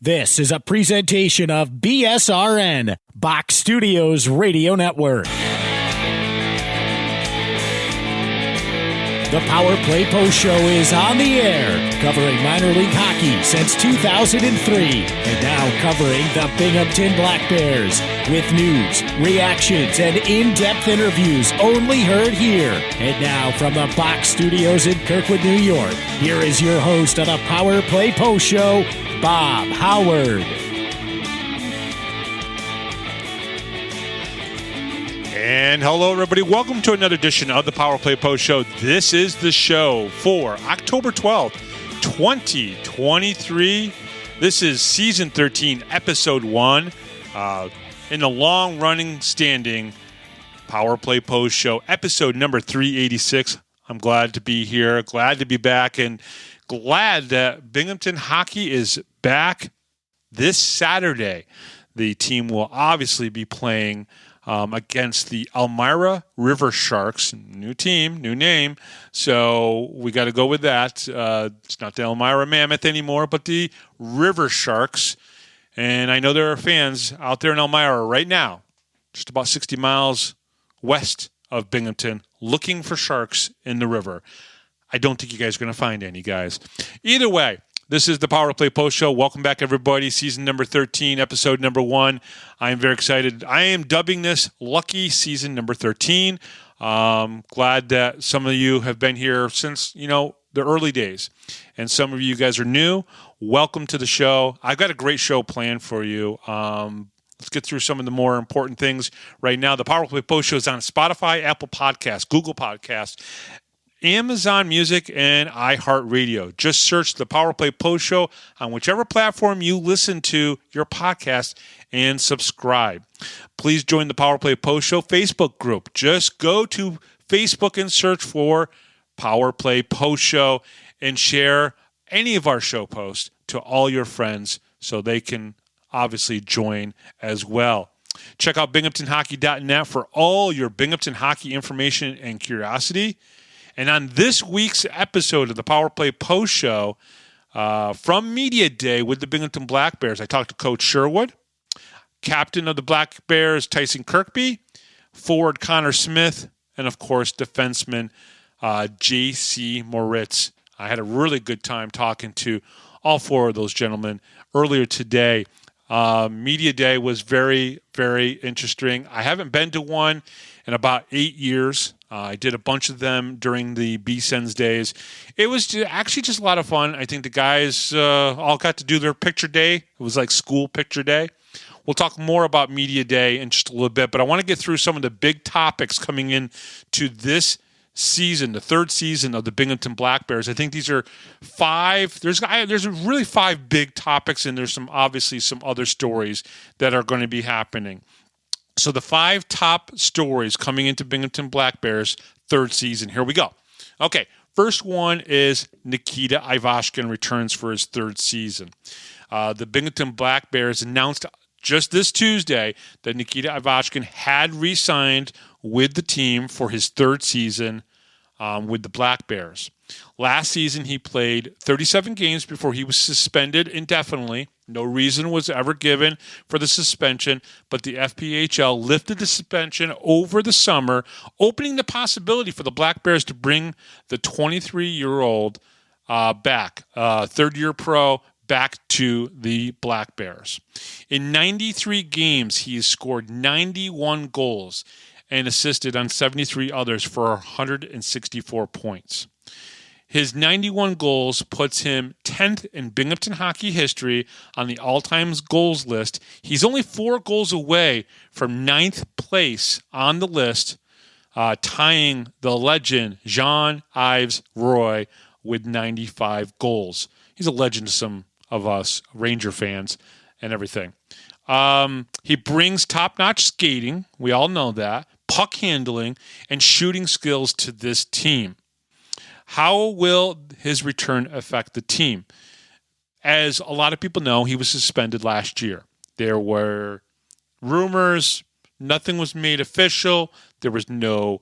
This is a presentation of BSRN, Box Studios Radio Network. The Power Play Post Show is on the air, covering minor league hockey since 2003, and now covering the Binghamton Black Bears with news, reactions, and in-depth interviews only heard here. And now from the Box Studios in Kirkwood, New York, here is your host of the Power Play Post Show, Bob Howard. And hello, everybody. Welcome to another edition of the Power Play Post Show. This is the show for October 12th, 2023. This is Season 13, Episode 1, in the long-running standing Power Play Post Show, Episode number 386. I'm glad to be here, glad to be back, and glad that Binghamton Hockey is back this Saturday. The team will obviously be playing against the Elmira River Sharks. New team, new name. So we got to go with that. It's not the Elmira Mammoth anymore, but the River Sharks. And I know there are fans out there in Elmira right now, just about 60 miles west of Binghamton, looking for sharks in the river. I don't think you guys are going to find any, guys. Either way, this is the Power Play Post Show. Welcome back, everybody. Season number 13, episode number 1. I am very excited. I am dubbing this Lucky Season number 13. Glad that some of you have been here since, the early days. And some of you guys are new. Welcome to the show. I've got a great show planned for you. Let's get through some of the more important things right now. The Power Play Post Show is on Spotify, Apple Podcasts, Google Podcasts, Amazon Music, and iHeartRadio. Just search the Power Play Post Show on whichever platform you listen to your podcast and subscribe. Please join the Power Play Post Show Facebook group. Just go to Facebook and search for Power Play Post Show and share any of our show posts to all your friends so they can obviously join as well. Check out binghamtonhockey.net for all your Binghamton hockey information and curiosity. And on this week's episode of the Power Play Post Show, from Media Day with the Binghamton Black Bears, I talked to Coach Sherwood, captain of the Black Bears, Tyson Kirkby, forward Connor Smith, and, of course, defenseman JC Moritz. I had a really good time talking to all four of those gentlemen earlier today. Media Day was very, very interesting. I haven't been to one in about 8 years. I did a bunch of them during the B-Sens days. It was actually just a lot of fun. I think the guys all got to do their picture day. It was like school picture day. We'll talk more about Media Day in just a little bit, but I want to get through some of the big topics coming in to this season, the third season of the Binghamton Black Bears. I think these are 5. There's really 5 big topics, and there's obviously some other stories that are going to be happening. So the 5 top stories coming into Binghamton Black Bears third season. Here we go. Okay, first one is Nikita Ivashkin returns for his third season. The Binghamton Black Bears announced just this Tuesday that Nikita Ivashkin had re-signed with the team for his third season with the Black Bears. Last season, he played 37 games before he was suspended indefinitely. No reason was ever given for the suspension, but the FPHL lifted the suspension over the summer, opening the possibility for the Black Bears to bring the 23-year-old back, third-year pro, back to the Black Bears. In 93 games, he has scored 91 goals and assisted on 73 others for 164 points. His 91 goals puts him 10th in Binghamton hockey history on the all-time goals list. He's only 4 goals away from 9th place on the list, tying the legend Jean-Yves Roy with 95 goals. He's a legend to some of us Ranger fans and everything. He brings top-notch skating, we all know that, puck handling, and shooting skills to this team. How will his return affect the team? As a lot of people know, he was suspended last year. There were rumors, nothing was made official, there was no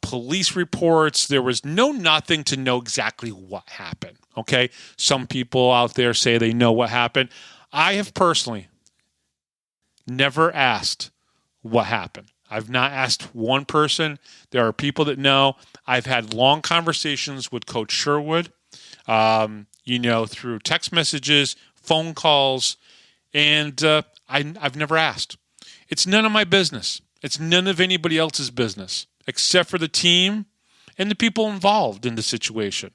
police reports, there was nothing to know exactly what happened, okay? Some people out there say they know what happened. I have personally never asked what happened. I've not asked one person. There are people that know. I've had long conversations with Coach Sherwood, through text messages, phone calls, and I've never asked. It's none of my business. It's none of anybody else's business except for the team and the people involved in the situation.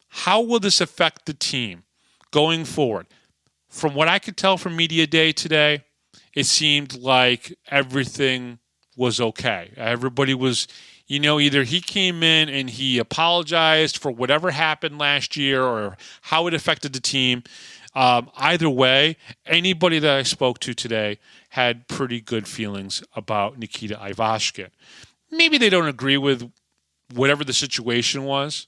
How will this affect the team going forward? From what I could tell from Media Day today, it seemed like everything was okay. Everybody was, either he came in and he apologized for whatever happened last year or how it affected the team. Either way, anybody that I spoke to today had pretty good feelings about Nikita Ivashkin. Maybe they don't agree with whatever the situation was.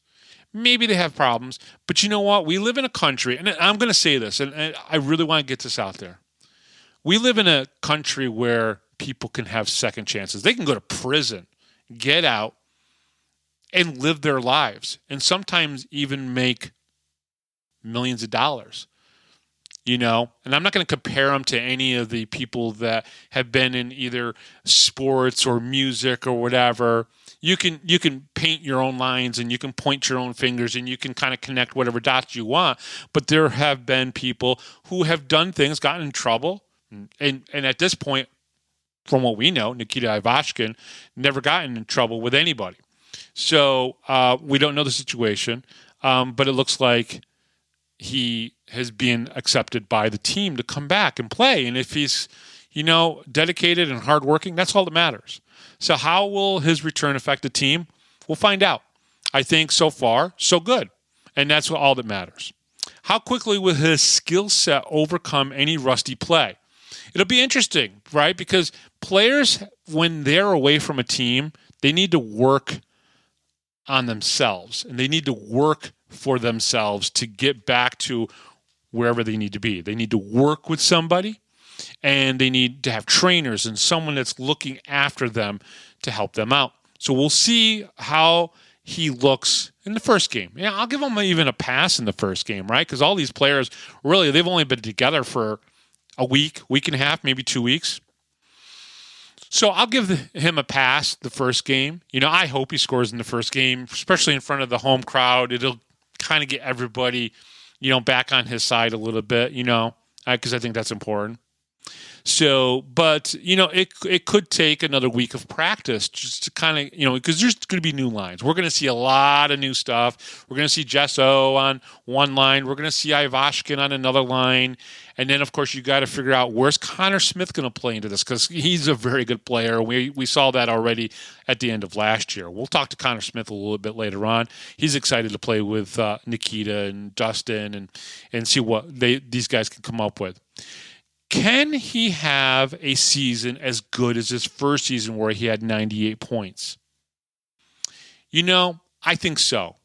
Maybe they have problems. But you know what? We live in a country, and I'm going to say this, and I really want to get this out there. We live in a country where people can have second chances. They can go to prison, get out, and live their lives, and sometimes even make millions of dollars. And I'm not going to compare them to any of the people that have been in either sports or music or whatever. You can paint your own lines and you can point your own fingers and you can kind of connect whatever dots you want. But there have been people who have done things, gotten in trouble, and at this point, from what we know, Nikita Ivashkin never gotten in trouble with anybody. So we don't know the situation, but it looks like he has been accepted by the team to come back and play. And if he's, dedicated and hardworking, that's all that matters. So how will his return affect the team? We'll find out. I think so far, so good. And that's all that matters. How quickly will his skill set overcome any rusty play? It'll be interesting, right? Because players, when they're away from a team, they need to work on themselves. And they need to work for themselves to get back to wherever they need to be. They need to work with somebody, and they need to have trainers and someone that's looking after them to help them out. So we'll see how he looks in the first game. Yeah, I'll give him even a pass in the first game, right? Because all these players, really, they've only been together for a week and a half, maybe 2 weeks. So I'll give him a pass the first game. I hope he scores in the first game, especially in front of the home crowd. It'll kind of get everybody, back on his side a little bit, because I think that's important. So, but, it could take another week of practice just to kind of, because there's going to be new lines. We're going to see a lot of new stuff. We're going to see Jesseau on one line. We're going to see Ivashkin on another line. And then, of course, you got to figure out where's Connor Smith going to play into this, because he's a very good player. We saw that already at the end of last year. We'll talk to Connor Smith a little bit later on. He's excited to play with Nikita and Dustin and see what these guys can come up with. Can he have a season as good as his first season where he had 98 points? I think so.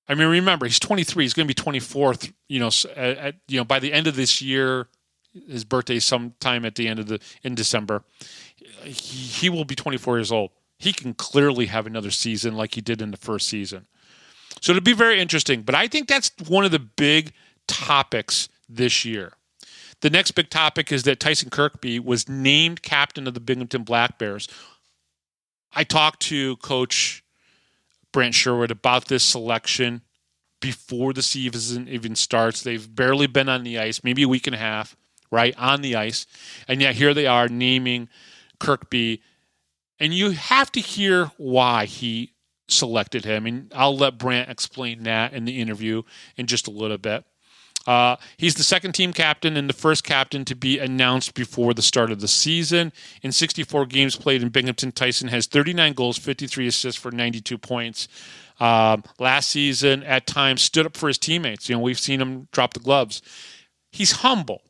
I mean, remember, he's 23. He's going to be 24, by the end of this year. His birthday is sometime in December. He will be 24 years old. He can clearly have another season like he did in the first season. So it'll be very interesting. But I think that's one of the big topics this year. The next big topic is that Tyson Kirkby was named captain of the Binghamton Black Bears. I talked to Coach Brant Sherwood about this selection before the season even starts. They've barely been on the ice, maybe a week and a half, right, on the ice. And yet here they are naming Kirkby. And you have to hear why he selected him. And I'll let Brant explain that in the interview in just a little bit. He's the second team captain and the first captain to be announced before the start of the season. In 64 games played in Binghamton, Tyson has 39 goals, 53 assists for 92 points. Last season, at times, stood up for his teammates. We've seen him drop the gloves. He's humble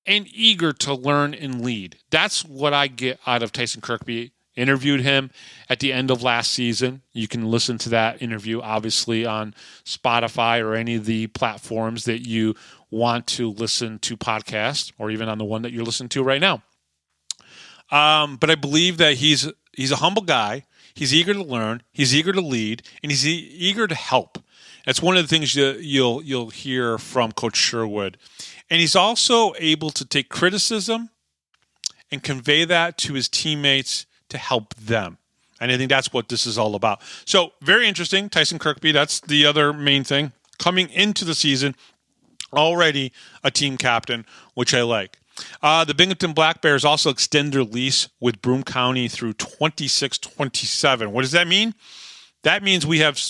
and eager to learn and lead. That's what I get out of Tyson Kirkby. Interviewed him at the end of last season. You can listen to that interview, obviously, on Spotify or any of the platforms that you want to listen to podcasts, or even on the one that you're listening to right now. But I believe that he's a humble guy. He's eager to learn. He's eager to lead, and he's eager to help. That's one of the things you'll hear from Coach Sherwood. And he's also able to take criticism and convey that to his teammates to help them. And I think that's what this is all about. So very interesting. Tyson Kirkby, that's the other main thing. Coming into the season, already a team captain, which I like. The Binghamton Black Bears also extend their lease with Broome County through 26-27. What does that mean? That means we have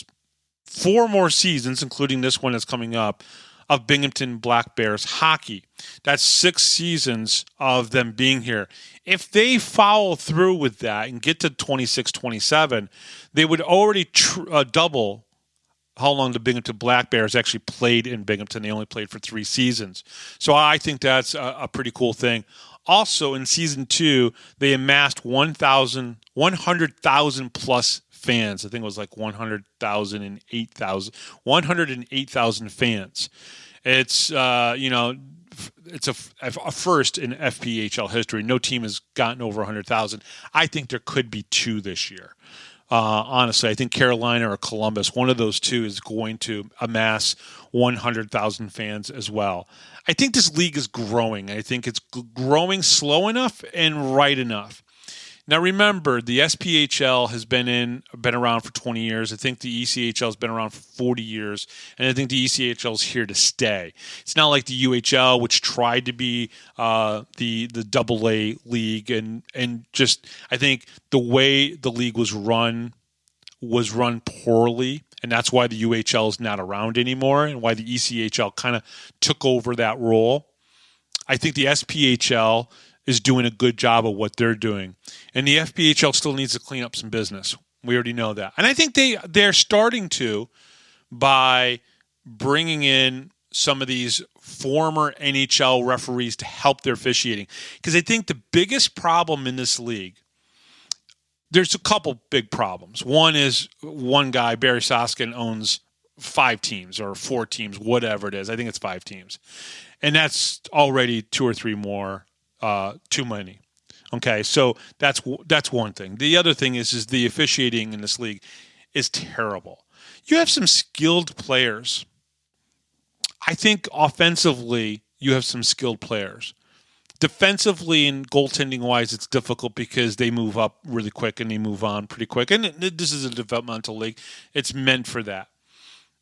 4 more seasons, including this one that's coming up, of Binghamton Black Bears hockey. That's 6 seasons of them being here. If they follow through with that and get to 26-27, they would already double how long the Binghamton Black Bears actually played in Binghamton. They only played for 3 seasons. So I think that's a pretty cool thing. Also, in Season 2, they amassed 100,000 plus fans. I think it was like 100,000 and 108,000 fans. It's, it's a first in FPHL history. No team has gotten over 100,000. I think there could be 2 this year. Honestly, I think Carolina or Columbus, one of those 2 is going to amass 100,000 fans as well. I think this league is growing. I think it's growing slow enough and right enough. Now, remember, the SPHL has been around for 20 years. I think the ECHL has been around for 40 years, and I think the ECHL is here to stay. It's not like the UHL, which tried to be the AA league, and just I think the way the league was run poorly, and that's why the UHL is not around anymore, and why the ECHL kind of took over that role. I think the SPHL is doing a good job of what they're doing. And the FPHL still needs to clean up some business. We already know that. And I think they're starting to by bringing in some of these former NHL referees to help their officiating. Because I think the biggest problem in this league, there's a couple big problems. One is one guy, Barry Soskin, owns 5 teams or 4 teams, whatever it is. I think it's 5 teams. And that's already 2 or 3 more too many. Okay, so that's one thing. The other thing is the officiating in this league is terrible. You have some skilled players. I think offensively you have some skilled players. Defensively and goaltending-wise, it's difficult because they move up really quick and they move on pretty quick. And this is a developmental league. It's meant for that.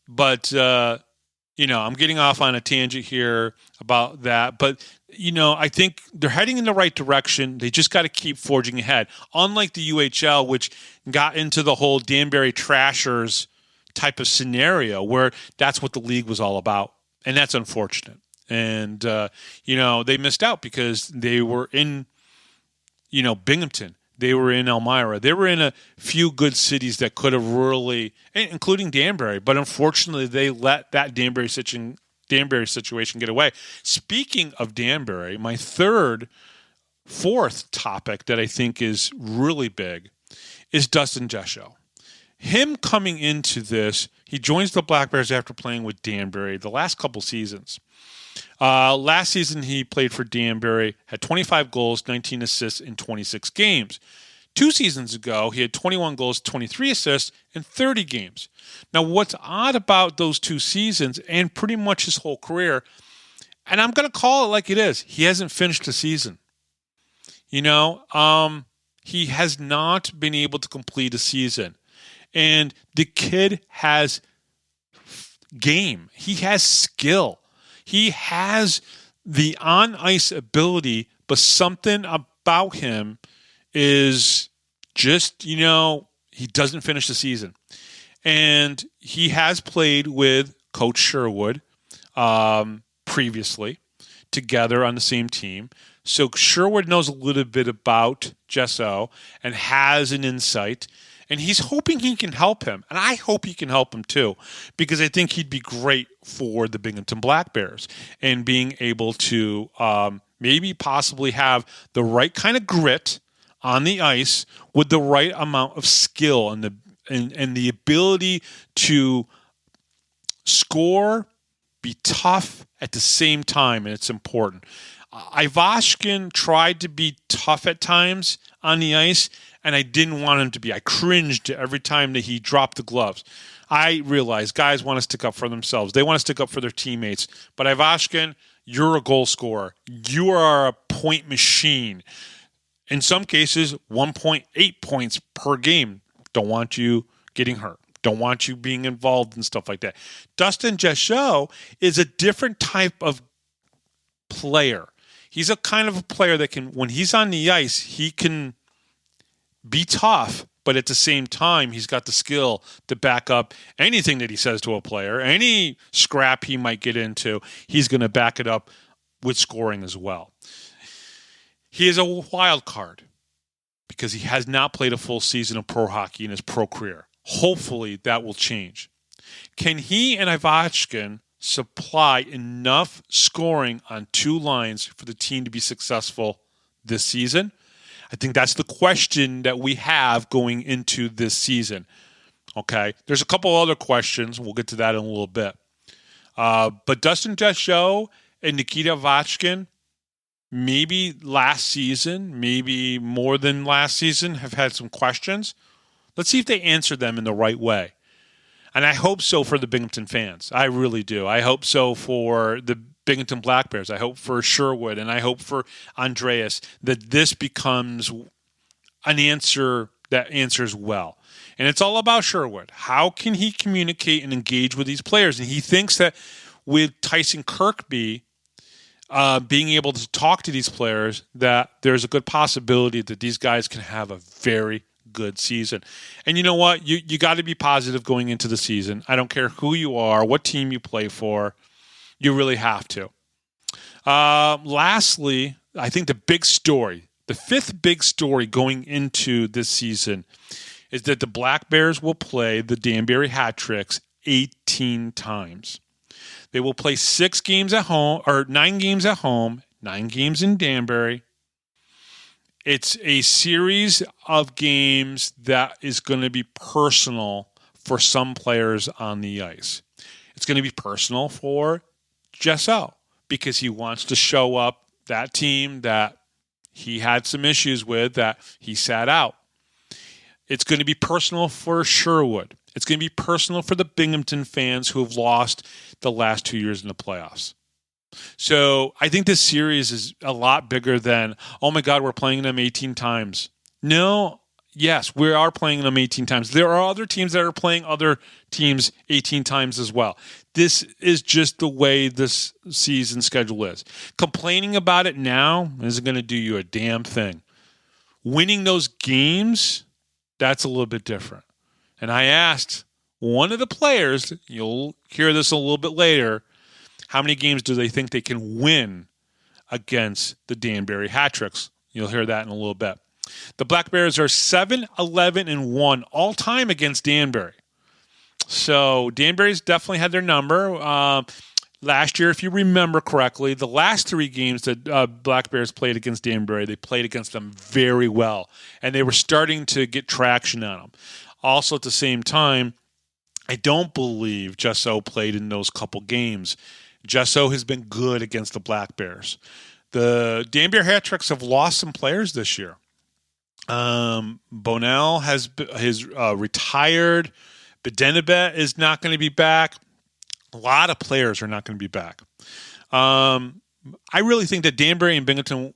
But, I'm getting off on a tangent here about that. But, I think they're heading in the right direction. They just got to keep forging ahead. Unlike the UHL, which got into the whole Danbury Trashers type of scenario where that's what the league was all about. And that's unfortunate. And, they missed out because they were in, Binghamton. They were in Elmira. They were in a few good cities that could have really, including Danbury. But unfortunately, they let that Danbury situation get away. Speaking of Danbury, my fourth topic that I think is really big is Dustin Jesseau. Him coming into this, he joins the Black Bears after playing with Danbury the last couple seasons. Last season, he played for Danbury, had 25 goals, 19 assists in 26 games. 2 seasons ago, he had 21 goals, 23 assists in 30 games. Now, what's odd about those 2 seasons and pretty much his whole career, and I'm going to call it like it is, he hasn't finished the season. He has not been able to complete a season. And the kid has game. He has skill. He has the on-ice ability, but something about him is just, he doesn't finish the season. And he has played with Coach Sherwood previously together on the same team. So Sherwood knows a little bit about Jesseau and has an insight. And he's hoping he can help him. And I hope he can help him too, because I think he'd be great for the Binghamton Black Bears and being able to maybe possibly have the right kind of grit on the ice with the right amount of skill and the ability to score, be tough at the same time, and it's important. Ivashkin tried to be tough at times on the ice, and I didn't want him to be. I cringed every time that he dropped the gloves. I realize guys want to stick up for themselves. They want to stick up for their teammates. But Ivashkin, You're a goal scorer. You are a point machine. In some cases, 1.8 points per game. Don't want you getting hurt. Don't want you being involved in stuff like that. Dustin Jesseau is a different type of player. He's a kind of a player that can, when he's on the ice, he can be tough, but at the same time, he's got the skill to back up anything that he says to a player. Any scrap he might get into, he's going to back it up with scoring as well. He is a wild card because he has not played a full season of pro hockey in his pro career. Hopefully that will change. Can he and Ivashkin supply enough scoring on two lines for the team to be successful this season? I think that's the question that we have going into this season. Okay, there's a couple other questions. We'll get to that in a little bit. But Dustin Jesseau and Nikita Ivashkin, maybe last season, maybe more than last season, have had some questions. Let's see if they answer them in the right way. And I hope so for the Binghamton fans. I really do. I hope so for the Binghamton Black Bears. I hope for Sherwood, and I hope for Andreas that this becomes an answer that answers well. And it's all about Sherwood. How can he communicate and engage with these players? And he thinks that with Tyson Kirkby being able to talk to these players, that there's a good possibility that these guys can have a very good season. And you know what? You got to be positive going into the season. I don't care who you are, what team you play for. You really have to. Lastly, I think the big story, the fifth big story going into this season is that the Black Bears will play the Danbury Hat Tricks 18 times. They will play 6 games at home, or 9 games at home, 9 games in Danbury. It's a series of games that is going to be personal for some players on the ice. It's going to be personal for Jesseau because he wants to show up that team that he had some issues with, that he sat out. It's going to be personal for Sherwood. It's going to be personal for the Binghamton fans who have lost the last 2 years in the playoffs. So I think this series is a lot bigger than, oh my God, we're playing them 18 times. No, yes, we are playing them 18 times. There are other teams that are playing other teams 18 times as well. This is just the way this season schedule is. Complaining about it now isn't going to do you a damn thing. Winning those games, that's a little bit different. And I asked one of the players, you'll hear this a little bit later, how many games do they think they can win against the Danbury Hat Tricks? You'll hear that in a little bit. The Black Bears are 7-11-1 all time against Danbury. So Danbury's definitely had their number. Last year, if you remember correctly, the last 3 games that Black Bears played against Danbury, they played against them very well. And they were starting to get traction on them. Also at the same time, I don't believe Jesseau played in those couple games. Jesseau has been good against the Black Bears. The Danbury Hat Tricks have lost some players this year. Bonell has retired. Bedenabet is not going to be back. A lot of players are not going to be back. I really think that Danbury and Binghamton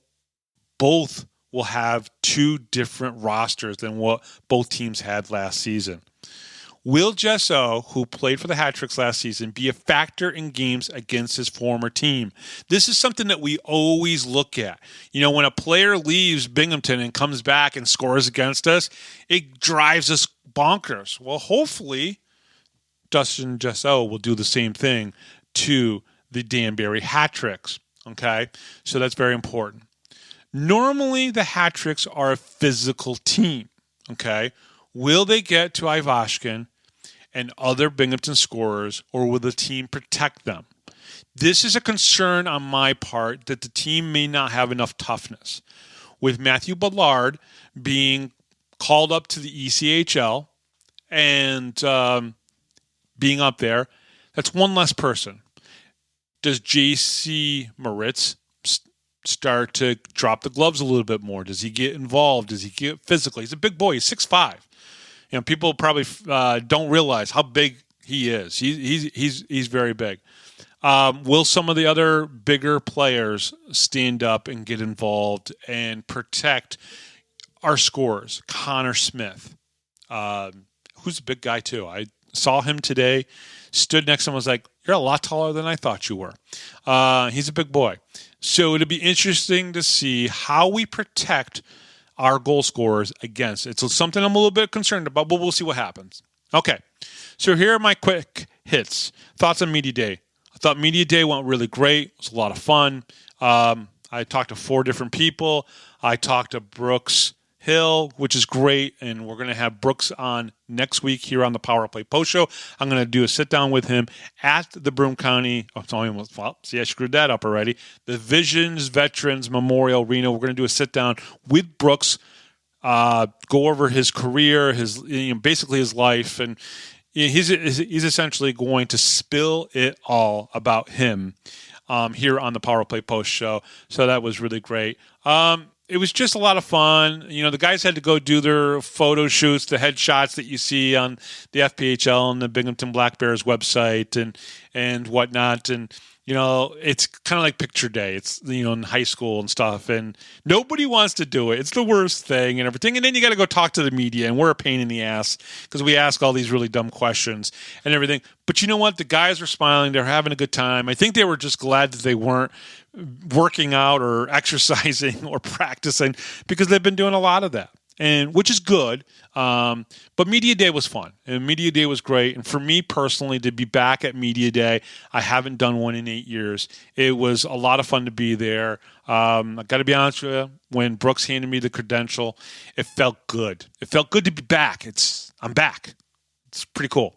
both will have 2 different rosters than what both teams had last season. Will Jesseau, who played for the Hat Tricks last season, be a factor in games against his former team? This is something that we always look at. You know, when a player leaves Binghamton and comes back and scores against us, it drives us bonkers. Well, hopefully, Dustin Jesseau will do the same thing to the Danbury Hat Tricks. Okay? So that's very important. Normally, the Hat Tricks are a physical team. Okay? Will they get to Ivashkin and other Binghamton scorers, or will the team protect them? This is a concern on my part that the team may not have enough toughness. With Matthew Ballard being called up to the ECHL and being up there, that's one less person. Does JC Moritz start to drop the gloves a little bit more? Does he get involved? Does he get physical? He's a big boy. He's 6'5". You know, people probably don't realize how big he is. He's very big. Will some of the other bigger players stand up and get involved and protect our scorers? Connor Smith, who's a big guy too. I saw him today, stood next to him, was like, "You're a lot taller than I thought you were." He's a big boy. So it'll be interesting to see how we protect our goal scorers against it. It's something I'm a little bit concerned about, but we'll see what happens. Okay, so here are my quick hits. Thoughts on Media Day. I thought Media Day went really great. It was a lot of fun. I talked to 4 different people. I talked to Brooks Hill, which is great, and we're going to have Brooks on next week here on the Power Play Post Show. I'm going to do a sit-down with him at the Broome County, I screwed that up already, the Visions Veterans Memorial Arena. We're going to do a sit-down with Brooks, go over his career, his basically his life, and he's essentially going to spill it all about him here on the Power Play Post Show. So that was really great. It was just a lot of fun. The guys had to go do their photo shoots, the headshots that you see on the FPHL and the Binghamton Black Bears website and whatnot. And, it's kind of like picture day. It's, in high school and stuff. And nobody wants to do it. It's the worst thing and everything. And then you got to go talk to the media. And we're a pain in the ass because we ask all these really dumb questions and everything. But you know what? The guys were smiling. They're having a good time. I think they were just glad that they weren't working out or exercising or practicing because they've been doing a lot of that, and which is good. But Media Day was fun, and Media Day was great. And for me personally, to be back at Media Day, I haven't done one in 8 years. It was a lot of fun to be there. I got to be honest with you, when Brooks handed me the credential, it felt good. It felt good to be back. I'm back. It's pretty cool.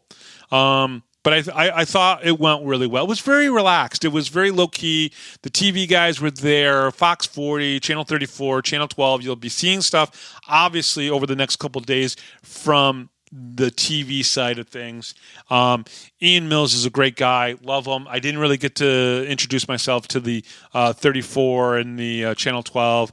But I thought it went really well. It was very relaxed. It was very low-key. The TV guys were there, Fox 40, Channel 34, Channel 12. You'll be seeing stuff, obviously, over the next couple of days from the TV side of things. Ian Mills is a great guy. Love him. I didn't really get to introduce myself to the 34 and the Channel 12.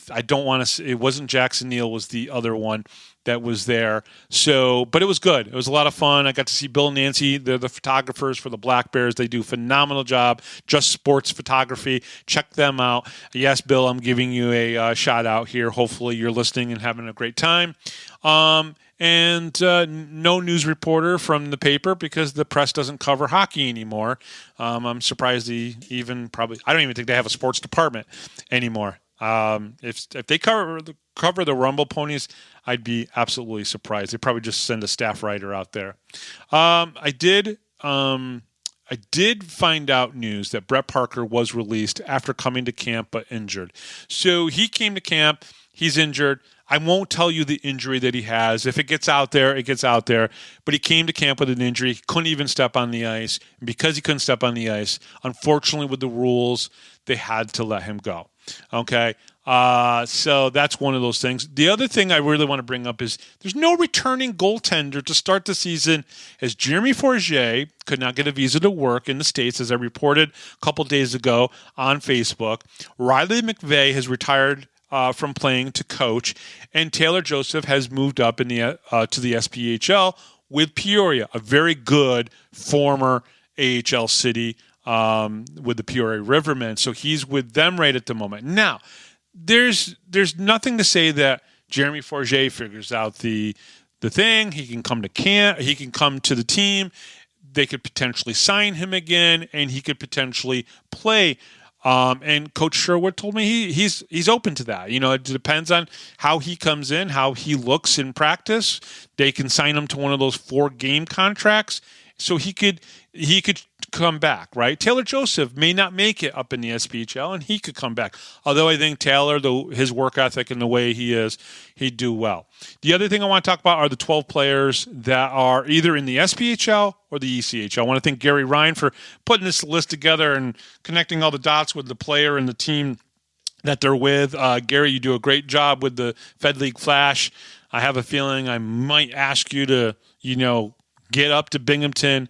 I don't want to – it wasn't Jackson Neal was the other one that was there. So, but it was good. It was a lot of fun. I got to see Bill and Nancy. They're the photographers for the Black Bears. They do a phenomenal job. Just Sports Photography. Check them out. Yes, Bill, I'm giving you a shout out here. Hopefully you're listening and having a great time. And no news reporter from the paper because the press doesn't cover hockey anymore. I'm surprised I don't even think they have a sports department anymore. If they cover the Rumble Ponies, I'd be absolutely surprised. They probably just send a staff writer out there. I did find out news that Brett Parker was released after coming to camp but injured. So he came to camp. He's injured. I won't tell you the injury that he has. If it gets out there, it gets out there. But he came to camp with an injury. He couldn't even step on the ice. And because he couldn't step on the ice, unfortunately with the rules, they had to let him go. Okay? So that's one of those things. The other thing I really want to bring up is there's no returning goaltender to start the season, as Jeremy Forget could not get a visa to work in the States, as I reported a couple days ago on Facebook. Riley McVeigh has retired from playing to coach, and Taylor Joseph has moved up in the to the SPHL with Peoria, a very good former AHL city with the Peoria Rivermen. So he's with them right at the moment. Now, there's nothing to say that Jeremy Forget figures out the thing. He can come to camp. He can come to the team. They could potentially sign him again, and he could potentially play. And Coach Sherwood told me he's open to that. It depends on how he comes in, how he looks in practice. They can sign him to one of those 4-game contracts, so he could come back, right? Taylor Joseph may not make it up in the SPHL, and he could come back. Although I think Taylor, his work ethic and the way he is, he'd do well. The other thing I want to talk about are the 12 players that are either in the SPHL or the ECHL. I want to thank Gary Ryan for putting this list together and connecting all the dots with the player and the team that they're with. Gary, you do a great job with the Fed League Flash. I have a feeling I might ask you to, get up to Binghamton.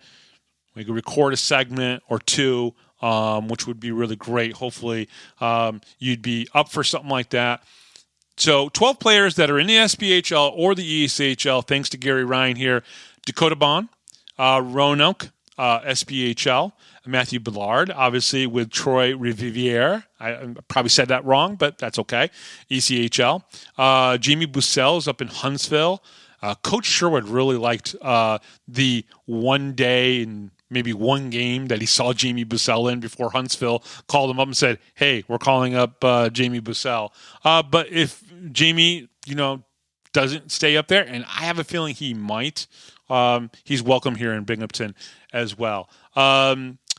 We could record a segment or two, which would be really great. Hopefully, you'd be up for something like that. So 12 players that are in the SPHL or the ECHL, thanks to Gary Ryan here. Dakota Bond, Roanoke, SPHL. Matthew Ballard, obviously with Troy Riviere. I probably said that wrong, but that's okay. ECHL. Jamie Bussell is up in Huntsville. Coach Sherwood really liked the one day and maybe one game that he saw Jamie Bussell in before Huntsville called him up and said, hey, we're calling up Jamie Bussell. But if Jamie, doesn't stay up there, and I have a feeling he might, he's welcome here in Binghamton as well.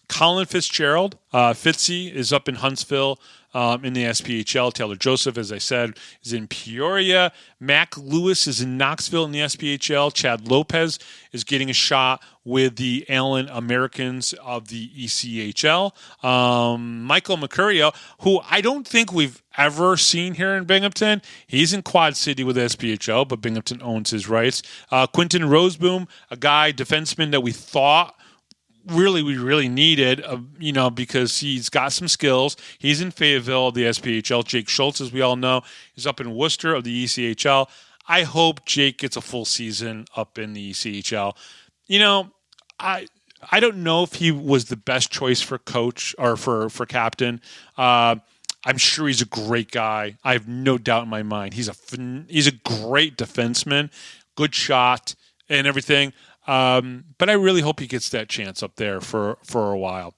Colin Fitzgerald, Fitzy is up in Huntsville in the SPHL. Taylor Joseph, as I said, is in Peoria. Mac Lewis is in Knoxville in the SPHL. Chad Lopez is getting a shot with the Allen Americans of the ECHL. Michael Mercurio, who I don't think we've ever seen here in Binghamton. He's in Quad City with the SPHL, but Binghamton owns his rights. Quentin Roseboom, a guy, defenseman that we thought we really needed, because he's got some skills. He's in Fayetteville, the SPHL. Jake Schultz, as we all know, is up in Worcester of the ECHL. I hope Jake gets a full season up in the ECHL. I don't know if he was the best choice for coach or for captain. I'm sure he's a great guy. I have no doubt in my mind. He's a great defenseman, good shot and everything. But I really hope he gets that chance up there for a while.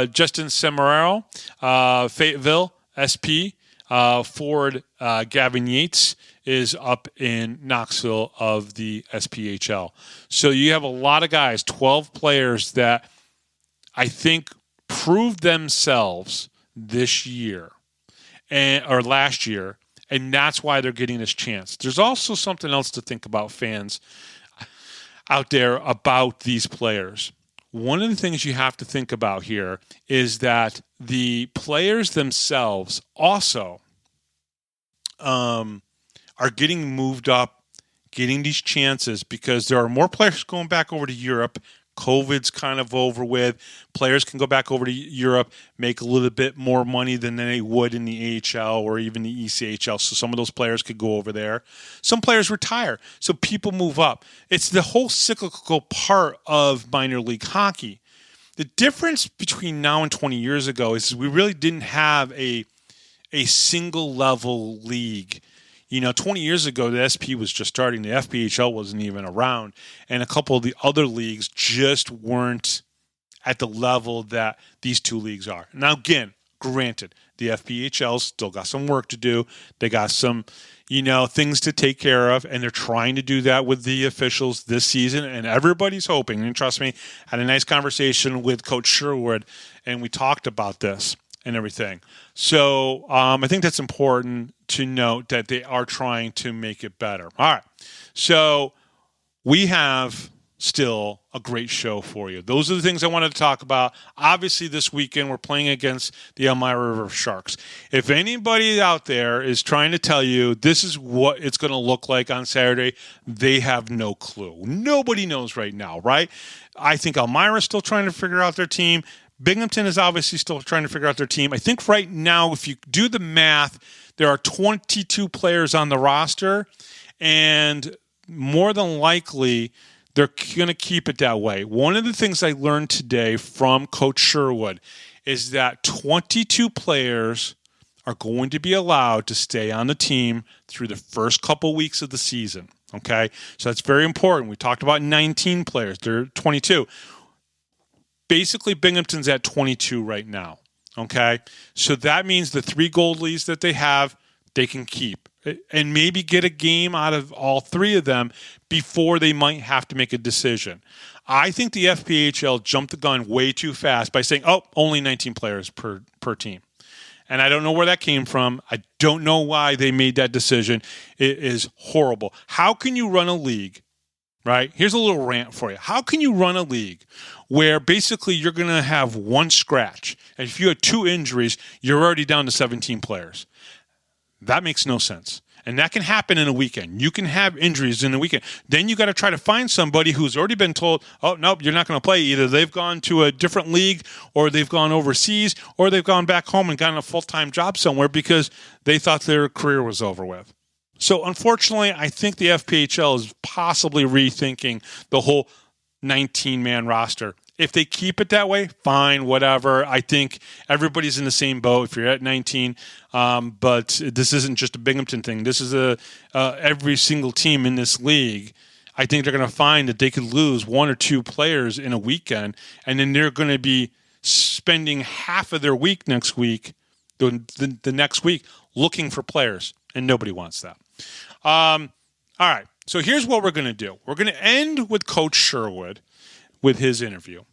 Justin Semeraro, Fayetteville, SP. Forward Gavin Yates is up in Knoxville of the SPHL. So you have a lot of guys, 12 players that I think proved themselves this year or last year, and that's why they're getting this chance. There's also something else to think about, fans out there, about these players. One of the things you have to think about here is that the players themselves also are getting moved up, getting these chances because there are more players going back over to Europe. COVID's kind of over with. Players can go back over to Europe, make a little bit more money than they would in the AHL or even the ECHL. So some of those players could go over there. Some players retire, so people move up. It's the whole cyclical part of minor league hockey. The difference between now and 20 years ago is we really didn't have a single level league. 20 years ago, the SP was just starting. The FPHL wasn't even around. And a couple of the other leagues just weren't at the level that these two leagues are. Now, again, granted, the FPHL's still got some work to do. They got some, things to take care of, and they're trying to do that with the officials this season. And everybody's hoping, and trust me, I had a nice conversation with Coach Sherwood, and we talked about this and everything. So I think that's important to note that they are trying to make it better. All right. So we have still a great show for you. Those are the things I wanted to talk about. Obviously, this weekend we're playing against the Elmira River Sharks. If anybody out there is trying to tell you this is what it's going to look like on Saturday, they have no clue. Nobody knows right now, right? I think Elmira's still trying to figure out their team. Binghamton is obviously still trying to figure out their team. I think right now, if you do the math, there are 22 players on the roster, and more than likely, they're going to keep it that way. One of the things I learned today from Coach Sherwood is that 22 players are going to be allowed to stay on the team through the first couple weeks of the season. Okay? So that's very important. We talked about 19 players. They're 22. Basically, Binghamton's at 22 right now, okay? So that means the 3 goalies that they have, they can keep and maybe get a game out of all 3 of them before they might have to make a decision. I think the FPHL jumped the gun way too fast by saying, only 19 players per team. And I don't know where that came from. I don't know why they made that decision. It is horrible. How can you run a league? Right? Here's a little rant for you. How can you run a league where basically you're going to have 1 scratch, and if you had 2 injuries, you're already down to 17 players? That makes no sense. And that can happen in a weekend. You can have injuries in a weekend. Then you got to try to find somebody who's already been told, nope, you're not going to play. Either they've gone to a different league, or they've gone overseas, or they've gone back home and gotten a full-time job somewhere because they thought their career was over with. So, unfortunately, I think the FPHL is possibly rethinking the whole 19-man roster. If they keep it that way, fine, whatever. I think everybody's in the same boat if you're at 19. But this isn't just a Binghamton thing. This is every single team in this league. I think they're going to find that they could lose one or two players in a weekend, and then they're going to be spending half of their week next week, the next week, looking for players, and nobody wants that. All right, so here's what we're going to do. We're going to end with Coach Sherwood with his interview,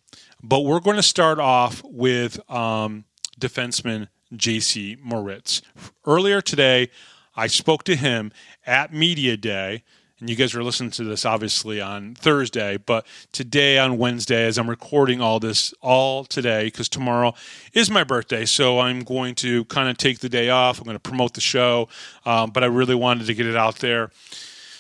but we're going to start off with defenseman JC Moritz. Earlier today, I spoke to him at Media Day, and you guys are listening to this obviously on Thursday, but today on Wednesday, as I'm recording all this all today, because tomorrow is my birthday, so I'm going to kind of take the day off. I'm going to promote the show, but I really wanted to get it out there.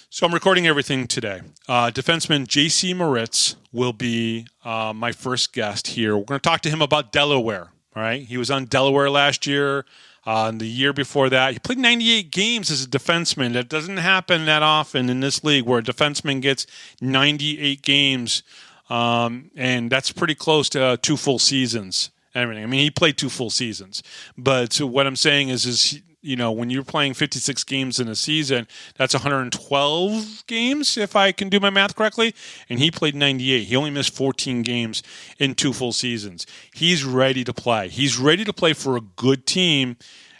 So I'm recording everything today. Defenseman JC Moritz will be my first guest here. We're going to talk to him about Delaware. All right, he was on Delaware last year. And the year before that, he played 98 games as a defenseman. That doesn't happen that often in this league, where a defenseman gets 98 games, and that's pretty close to 2 full seasons. Everything. I mean, he played 2 full seasons. But so what I'm saying is when you're playing 56 games in a season, that's 112 games, if I can do my math correctly. And he played 98. He only missed 14 games in 2 full seasons. He's ready to play. He's ready to play for a good team,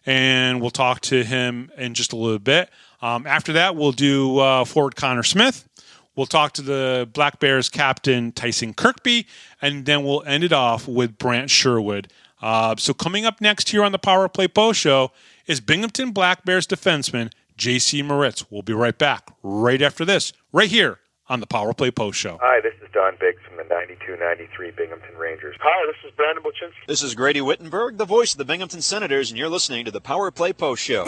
and we'll talk to him in just a little bit. After that, we'll do forward Connor Smith. We'll talk to the Black Bears captain, Tyson Kirkby, and then we'll end it off with Brant Sherwood. So coming up next here on the Power Play Post Show is Binghamton Black Bears defenseman JC Moritz. We'll be right back right after this, right here on the Power Play Post Show. Hi, this is Don Biggs from the 92-93 Binghamton Rangers. Hi, this is Brandon Buchinski. This is Grady Wittenberg, the voice of the Binghamton Senators, and you're listening to the Power Play Post Show.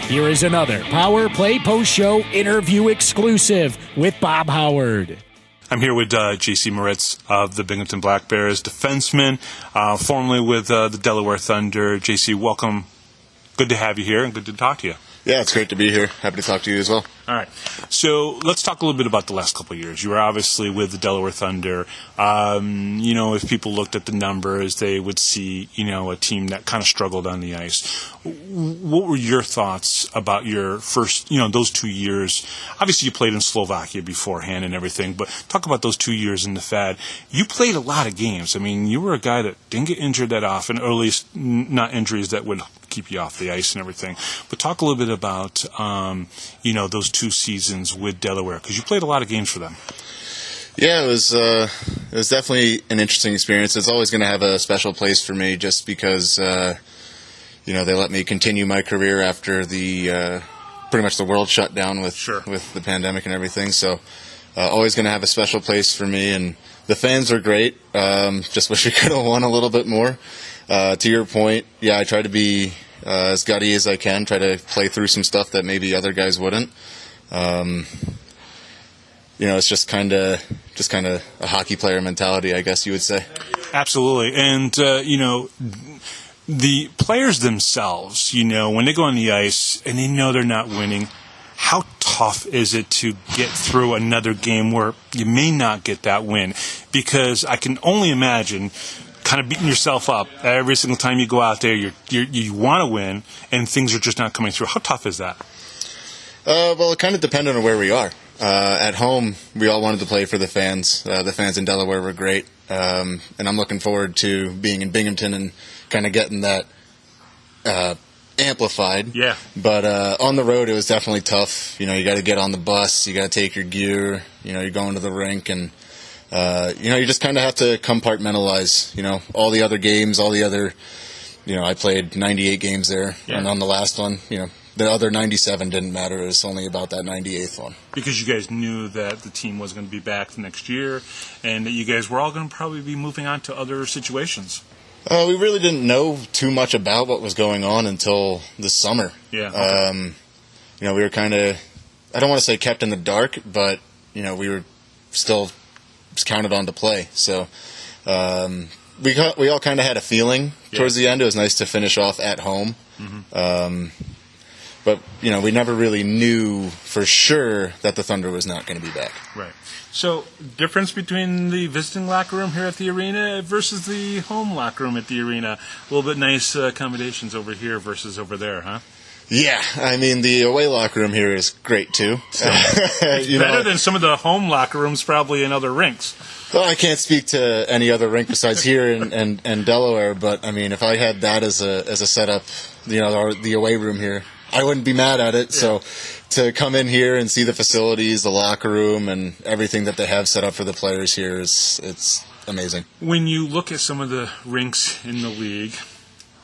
Here is another Power Play Post Show interview exclusive with Bob Howard. I'm here with JC Moritz of the Binghamton Black Bears, defenseman, formerly with the Delaware Thunder. JC, welcome. Good to have you here and good to talk to you. Yeah, it's great to be here. Happy to talk to you as well. All right. So let's talk a little bit about the last couple of years. You were obviously with the Delaware Thunder. If people looked at the numbers, they would see, a team that kind of struggled on the ice. What were your thoughts about your first, those 2 years? Obviously, you played in Slovakia beforehand and everything, but talk about those 2 years in the Fed. You played a lot of games. I mean, you were a guy that didn't get injured that often, or at least not injuries that would keep you off the ice and everything. But talk a little bit about, those 2 seasons with Delaware, because you played a lot of games for them. Yeah, it was definitely an interesting experience. It's always going to have a special place for me, just because they let me continue my career after the pretty much the world shut down with the pandemic and everything. So always going to have a special place for me. And the fans were great. Just wish we could have won a little bit more. To your point, yeah, I try to be as gutty as I can. Try to play through some stuff that maybe other guys wouldn't. It's just kind of a hockey player mentality, I guess you would say. Absolutely. And, the players themselves, when they go on the ice and they know they're not winning, how tough is it to get through another game where you may not get that win? Because I can only imagine kind of beating yourself up every single time you go out there. You want to win, and things are just not coming through. How tough is that? Well, it kind of depended on where we are. At home, we all wanted to play for the fans. The fans in Delaware were great, and I'm looking forward to being in Binghamton and kind of getting that amplified. Yeah. But on the road, it was definitely tough. You got to get on the bus, you got to take your gear. You're going to the rink, and you just kind of have to compartmentalize. All the other games, all the other. I played 98 games there, and on the last one, the other 97 didn't matter. It was only about that 98th one. Because you guys knew that the team was going to be back the next year, and that you guys were all going to probably be moving on to other situations. We really didn't know too much about what was going on until the summer. Yeah. Okay. We were kind of, I don't want to say kept in the dark, but, we were still counted on to play. So We all kind of had a feeling towards the end. It was nice to finish off at home. But, we never really knew for sure that the Thunder was not going to be back. Right. So, difference between the visiting locker room here at the arena versus the home locker room at the arena. A little bit nice accommodations over here versus over there, huh? Yeah, I mean, the away locker room here is great, too. So, it's better than some of the home locker rooms probably in other rinks. Well, I can't speak to any other rink besides here in Delaware, but, I mean, if I had that as a setup, the away room here, I wouldn't be mad at it. Yeah. So to come in here and see the facilities, the locker room, and everything that they have set up for the players here, it's amazing. When you look at some of the rinks in the league,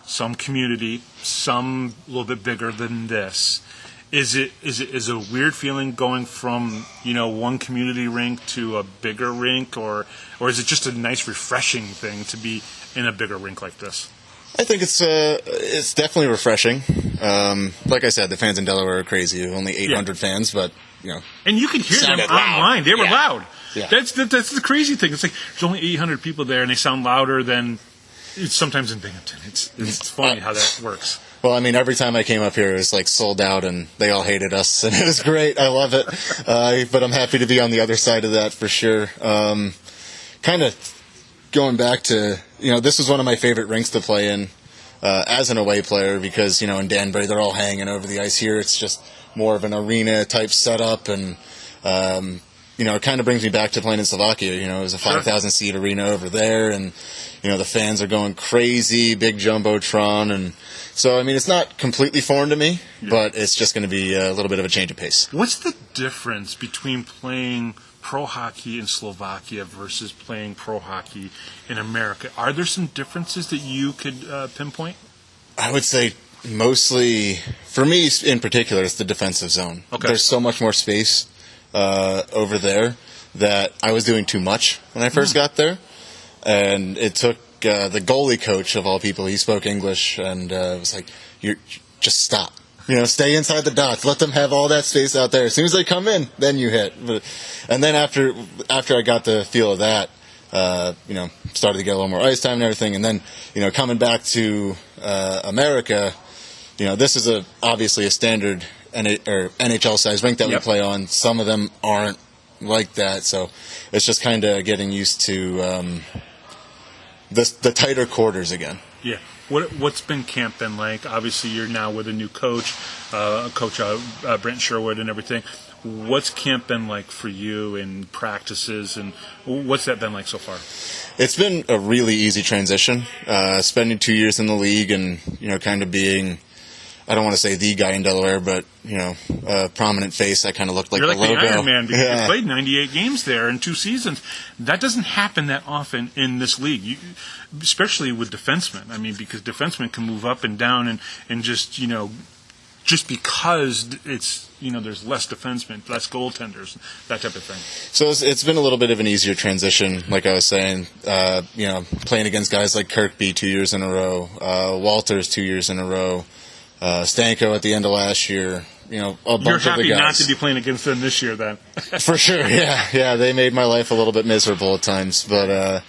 some community, some a little bit bigger than this, is it a weird feeling going from one community rink to a bigger rink, or is it just a nice refreshing thing to be in a bigger rink like this? I think it's definitely refreshing. Like I said, the fans in Delaware are crazy. Only 800 fans, but and you could hear them online. They were loud. Yeah. That's the crazy thing. It's like there's only 800 people there, and they sound louder than sometimes in Binghamton. It's funny how that works. Well, I mean, every time I came up here, it was like sold out, and they all hated us, and it was great. I love it, but I'm happy to be on the other side of that for sure. Kind of going back to, this was one of my favorite rinks to play in as an away player because, in Danbury, they're all hanging over the ice. Here, it's just more of an arena-type setup, and, it kind of brings me back to playing in Slovakia. It was a 5,000-seat arena over there, and, the fans are going crazy, big jumbotron, and so, I mean, it's not completely foreign to me, but it's just going to be a little bit of a change of pace. What's the difference between playing pro hockey in Slovakia versus playing pro hockey in America? Are there some differences that you could pinpoint? I would say mostly, for me in particular, it's the defensive zone. Okay. There's so much more space over there that I was doing too much when I first got there. And it took the goalie coach, of all people, he spoke English, and was like, "You just stop. Stay inside the dots. Let them have all that space out there. As soon as they come in, then you hit." And then after I got the feel of that, started to get a little more ice time and everything. And then, coming back to America, this is obviously a standard NHL-sized rink that we play on. Some of them aren't like that, so it's just kind of getting used to the tighter quarters again. Yeah. What's been camp been like? Obviously, you're now with a new coach, Brant Sherwood and everything. What's camp been like for you in practices, and what's that been like so far? It's been a really easy transition. Spending 2 years in the league and, kind of being, I don't want to say the guy in Delaware, but, a prominent face. I kind of looked like You're the logo. You're like the Iron Man because you played 98 games there in 2 seasons. That doesn't happen that often in this league, especially with defensemen. I mean, because defensemen can move up and down and just, just because it's, there's less defensemen, less goaltenders, that type of thing. So it's been a little bit of an easier transition, like I was saying, playing against guys like Kirkby 2 years in a row, Walters 2 years in a row, Stanko at the end of last year, a bunch of the guys. You're happy not to be playing against them this year, then. For sure, yeah. They made my life a little bit miserable at times, but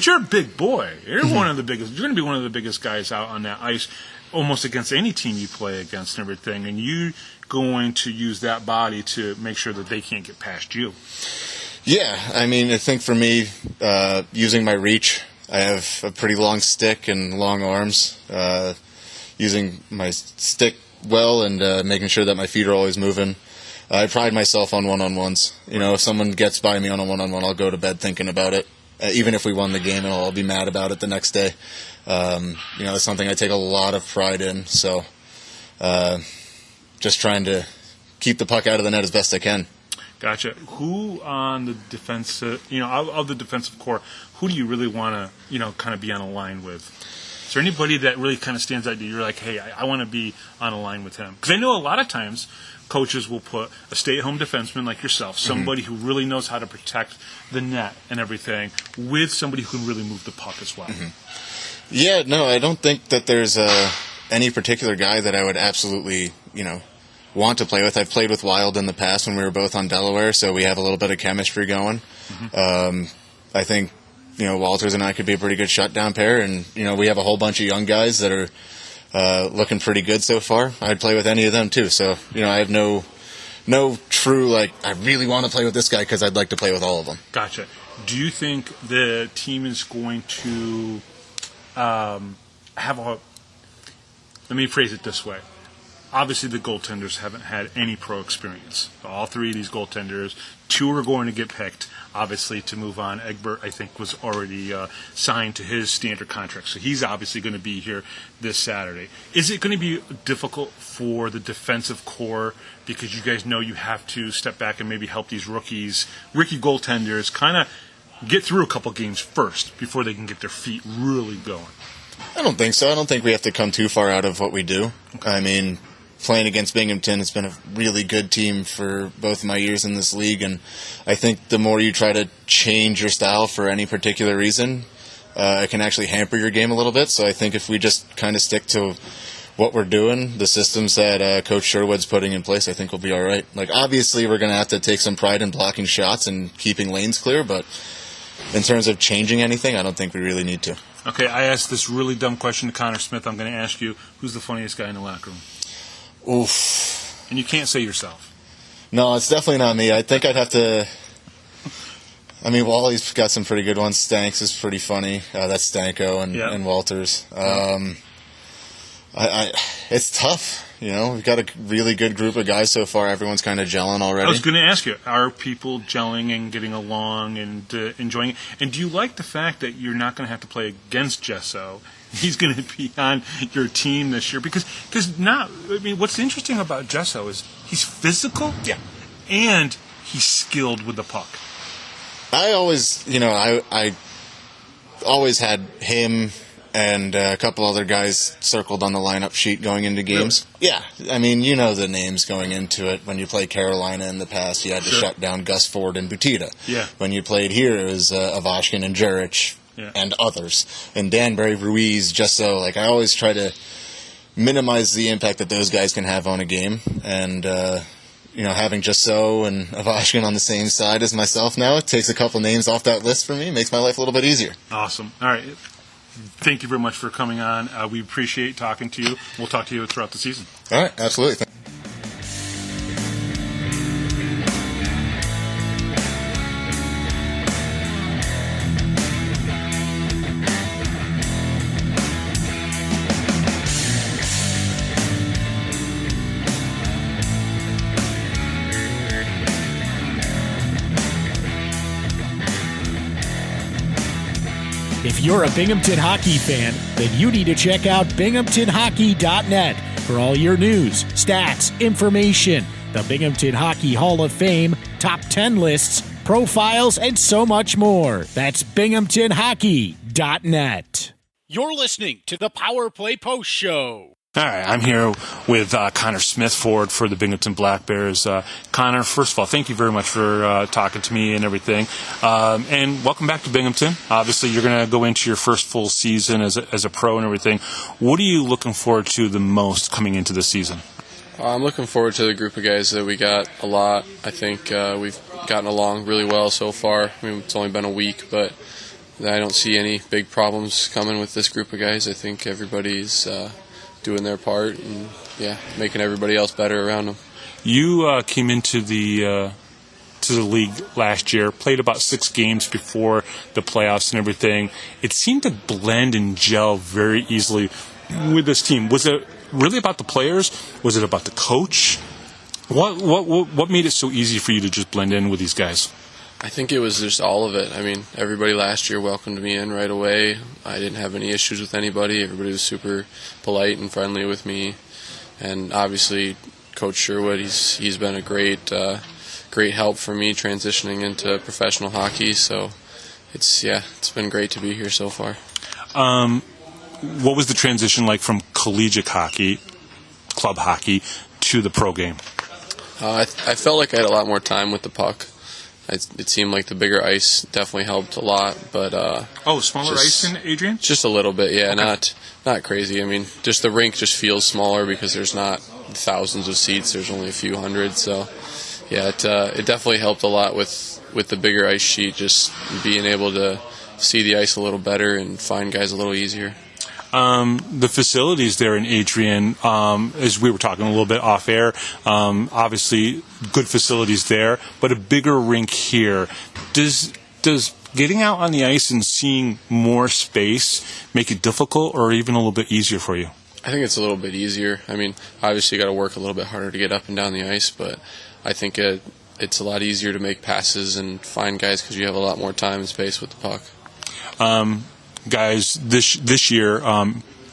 you're a big boy. You're one of the biggest. You're going to be one of the biggest guys out on that ice, almost against any team you play against and everything. And you're going to use that body to make sure that they can't get past you. Yeah, I mean, I think for me, using my reach, I have a pretty long stick and long arms. Using my stick well and making sure that my feet are always moving. I pride myself on one-on-ones. If someone gets by me on a one-on-one, I'll go to bed thinking about it. Even if we won the game, and I'll be mad about it the next day. It's something I take a lot of pride in. So just trying to keep the puck out of the net as best I can. Gotcha. Who on the defensive, of the defensive core, who do you really want to, kind of be on a line with? Is there anybody that really kind of stands out to you? You're like, hey, I want to be on a line with him? Because I know a lot of times coaches will put a stay-at-home defenseman like yourself, somebody who really knows how to protect the net and everything, with somebody who can really move the puck as well. Yeah, no, I don't think that there's any particular guy that I would absolutely, want to play with. I've played with Wild in the past when we were both on Delaware, so we have a little bit of chemistry going. I think Walters and I could be a pretty good shutdown pair, and we have a whole bunch of young guys that are looking pretty good so far. I'd play with any of them too. So I have no true I really want to play with this guy because I'd like to play with all of them. Gotcha. Do you think the team is going to have a? Let me phrase it this way. Obviously, the goaltenders haven't had any pro experience. All three of these goaltenders, 2 are going to get picked, obviously, to move on. Egbert, I think, was already signed to his standard contract, so he's obviously going to be here this Saturday. Is it going to be difficult for the defensive core because you guys know you have to step back and maybe help these rookie goaltenders kind of get through a couple games first before they can get their feet really going? I don't think so. I don't think we have to come too far out of what we do. Okay. I mean, playing against Binghamton, it's been a really good team for both of my years in this league, and I think the more you try to change your style for any particular reason, it can actually hamper your game a little bit. So I think if we just kind of stick to what we're doing, the systems that Coach Sherwood's putting in place, I think we'll be all right. Obviously, we're going to have to take some pride in blocking shots and keeping lanes clear, but in terms of changing anything, I don't think we really need to. Okay, I asked this really dumb question to Connor Smith. I'm going to ask you, who's the funniest guy in the locker room? Oof. And you can't say yourself. No, it's definitely not me. I think I'd have to... Wally's got some pretty good ones. Stanks is pretty funny. That's Stanko and Walters. It's tough. We've got a really good group of guys so far. Everyone's kind of gelling already. I was going to ask you, are people gelling and getting along and enjoying it? And do you like the fact that you're not going to have to play against Jesseau? He's going to be on your team this year because what's interesting about Jesseau is he's physical, and he's skilled with the puck. I always, I always had him and a couple other guys circled on the lineup sheet going into games. Really? Yeah. The names going into it. When you played Carolina in the past, you had to shut down Gus Ford and Butita. Yeah. When you played here, it was Ivashkin and Jurich and others. And Danbury, Ruiz, Jesseau. I always try to minimize the impact that those guys can have on a game. And, having Jesseau and Ivashkin on the same side as myself now, it takes a couple names off that list for me. Makes my life a little bit easier. Awesome. All right. Thank you very much for coming on. We appreciate talking to you. We'll talk to you throughout the season. All right, absolutely. If you're a Binghamton hockey fan, then you need to check out binghamtonhockey.net for all your news, stats, information, the Binghamton Hockey Hall of Fame, top 10 lists, profiles, and so much more. That's binghamtonhockey.net. You're listening to the Power Play Post Show. All right, I'm here with Connor Smith for the Binghamton Black Bears. Connor, first of all, thank you very much for talking to me and everything. And welcome back to Binghamton. Obviously, you're going to go into your first full season as a pro and everything. What are you looking forward to the most coming into the season? I'm looking forward to the group of guys that we got a lot. I think we've gotten along really well so far. It's only been a week, but I don't see any big problems coming with this group of guys. I think everybody's doing their part and making everybody else better around them. You came into the league last year, played about 6 games before the playoffs and everything. It seemed to blend and gel very easily with this team. Was it really about the players? Was it about the coach? What made it so easy for you to just blend in with these guys? I think it was just all of it. Everybody last year welcomed me in right away. I didn't have any issues with anybody. Everybody was super polite and friendly with me. And obviously, Coach Sherwood, he's been a great help for me transitioning into professional hockey. So it's been great to be here so far. What was the transition like from collegiate hockey, club hockey, to the pro game? I felt like I had a lot more time with the puck. It seemed like the bigger ice definitely helped a lot, but smaller ice than Adrian? Just a little bit, yeah. Okay. Not crazy. Just the rink just feels smaller because there's not thousands of seats. There's only a few hundred. So, it definitely helped a lot with the bigger ice sheet. Just being able to see the ice a little better and find guys a little easier. The facilities there in Adrian, as we were talking a little bit off air, obviously good facilities there, but a bigger rink here. Does getting out on the ice and seeing more space make it difficult or even a little bit easier for you? I think it's a little bit easier. I mean, obviously you got to work a little bit harder to get up and down the ice, but I think it's a lot easier to make passes and find guys because you have a lot more time and space with the puck. Guys, this year,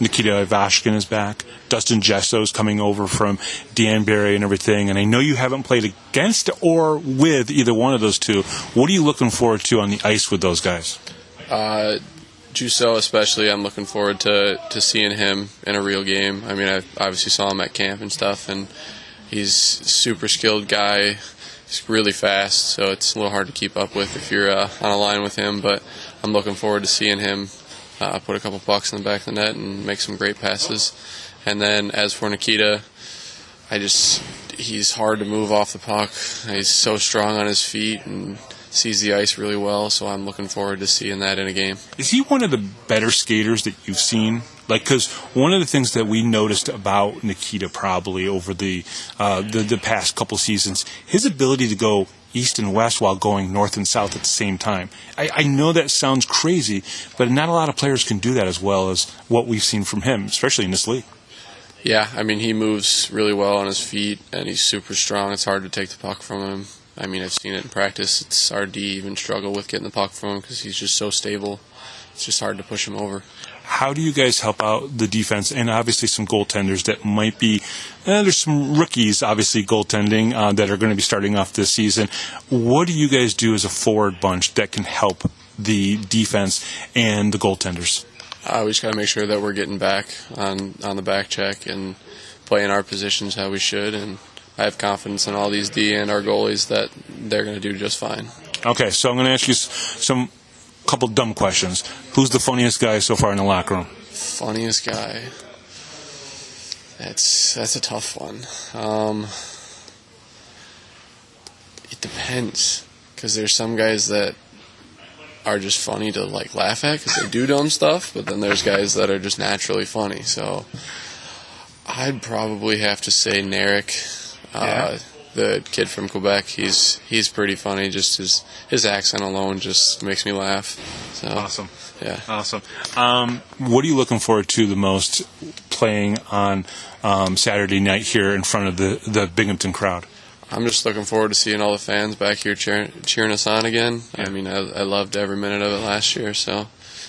Nikita Ivashkin is back. Dustin Jesseau is coming over from Danbury and everything. And I know you haven't played against or with either one of those two. What are you looking forward to on the ice with those guys? Jesseau especially, I'm looking forward to seeing him in a real game. I mean, I obviously saw him at camp and stuff, and he's a super skilled guy. He's really fast, so it's a little hard to keep up with if you're on a line with him. But I'm looking forward to seeing him put a couple pucks in the back of the net and make some great passes. And then as for Nikita, he's hard to move off the puck. He's so strong on his feet and sees the ice really well, so I'm looking forward to seeing that in a game. Is he one of the better skaters that you've seen? Because one of the things that we noticed about Nikita probably over the past couple seasons, his ability to go east and west while going north and south at the same time. I know that sounds crazy, but not a lot of players can do that as well as what we've seen from him, especially in this league. Yeah, I mean, he moves really well on his feet, and he's super strong. It's hard to take the puck from him. I mean, I've seen it in practice. It's our D even struggle with getting the puck from him because he's just so stable. It's just hard to push him over. How do you guys help out the defense and obviously some goaltenders that might be, there's some rookies obviously goaltending that are going to be starting off this season. What do you guys do as a forward bunch that can help the defense and the goaltenders? We just got to make sure that we're getting back on the back check and playing our positions how we should, and I have confidence in all these D and our goalies that they're going to do just fine. Okay, so I'm going to ask you couple dumb questions. Who's the funniest guy so far in the locker room? Funniest guy? That's a tough one. It depends, because there's some guys that are just funny to laugh at because they do dumb stuff, but then there's guys that are just naturally funny. So I'd probably have to say Narek. The kid from Quebec, he's pretty funny. Just his accent alone just makes me laugh. So, awesome. Yeah. Awesome. What are you looking forward to the most playing on Saturday night here in front of the Binghamton crowd? I'm just looking forward to seeing all the fans back here cheering us on again. Yeah. I mean, I loved every minute of it last year, so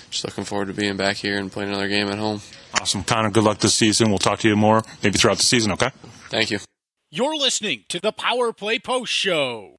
just looking forward to being back here and playing another game at home. Awesome. Connor, good luck this season. We'll talk to you more maybe throughout the season, okay? Thank you. You're listening to the Power Play Post Show.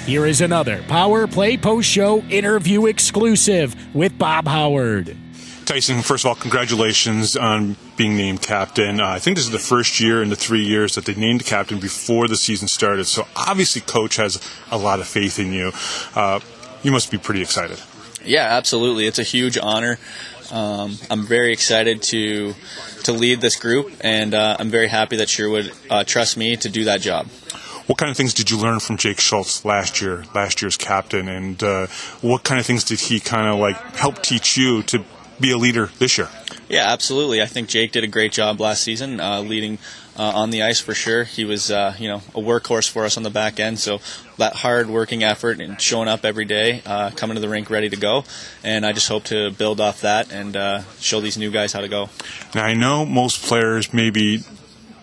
Here is another Power Play Post Show interview exclusive with Bob Howard. Tyson, first of all, congratulations on being named captain. I think this is the first year in the 3 years that they named captain before the season started. So obviously, Coach has a lot of faith in you. You must be pretty excited. Yeah, absolutely. It's a huge honor. I'm very excited to lead this group, and I'm very happy that Sherwood trusts me to do that job. What kind of things did you learn from Jake Schultz last year's captain, and what kind of things did he kind of help teach you to be a leader this year? Yeah, absolutely. I think Jake did a great job last season, leading on the ice for sure. He was, a workhorse for us on the back end. So that hard working effort and showing up every day, coming to the rink ready to go. And I just hope to build off that and show these new guys how to go. Now I know most players maybe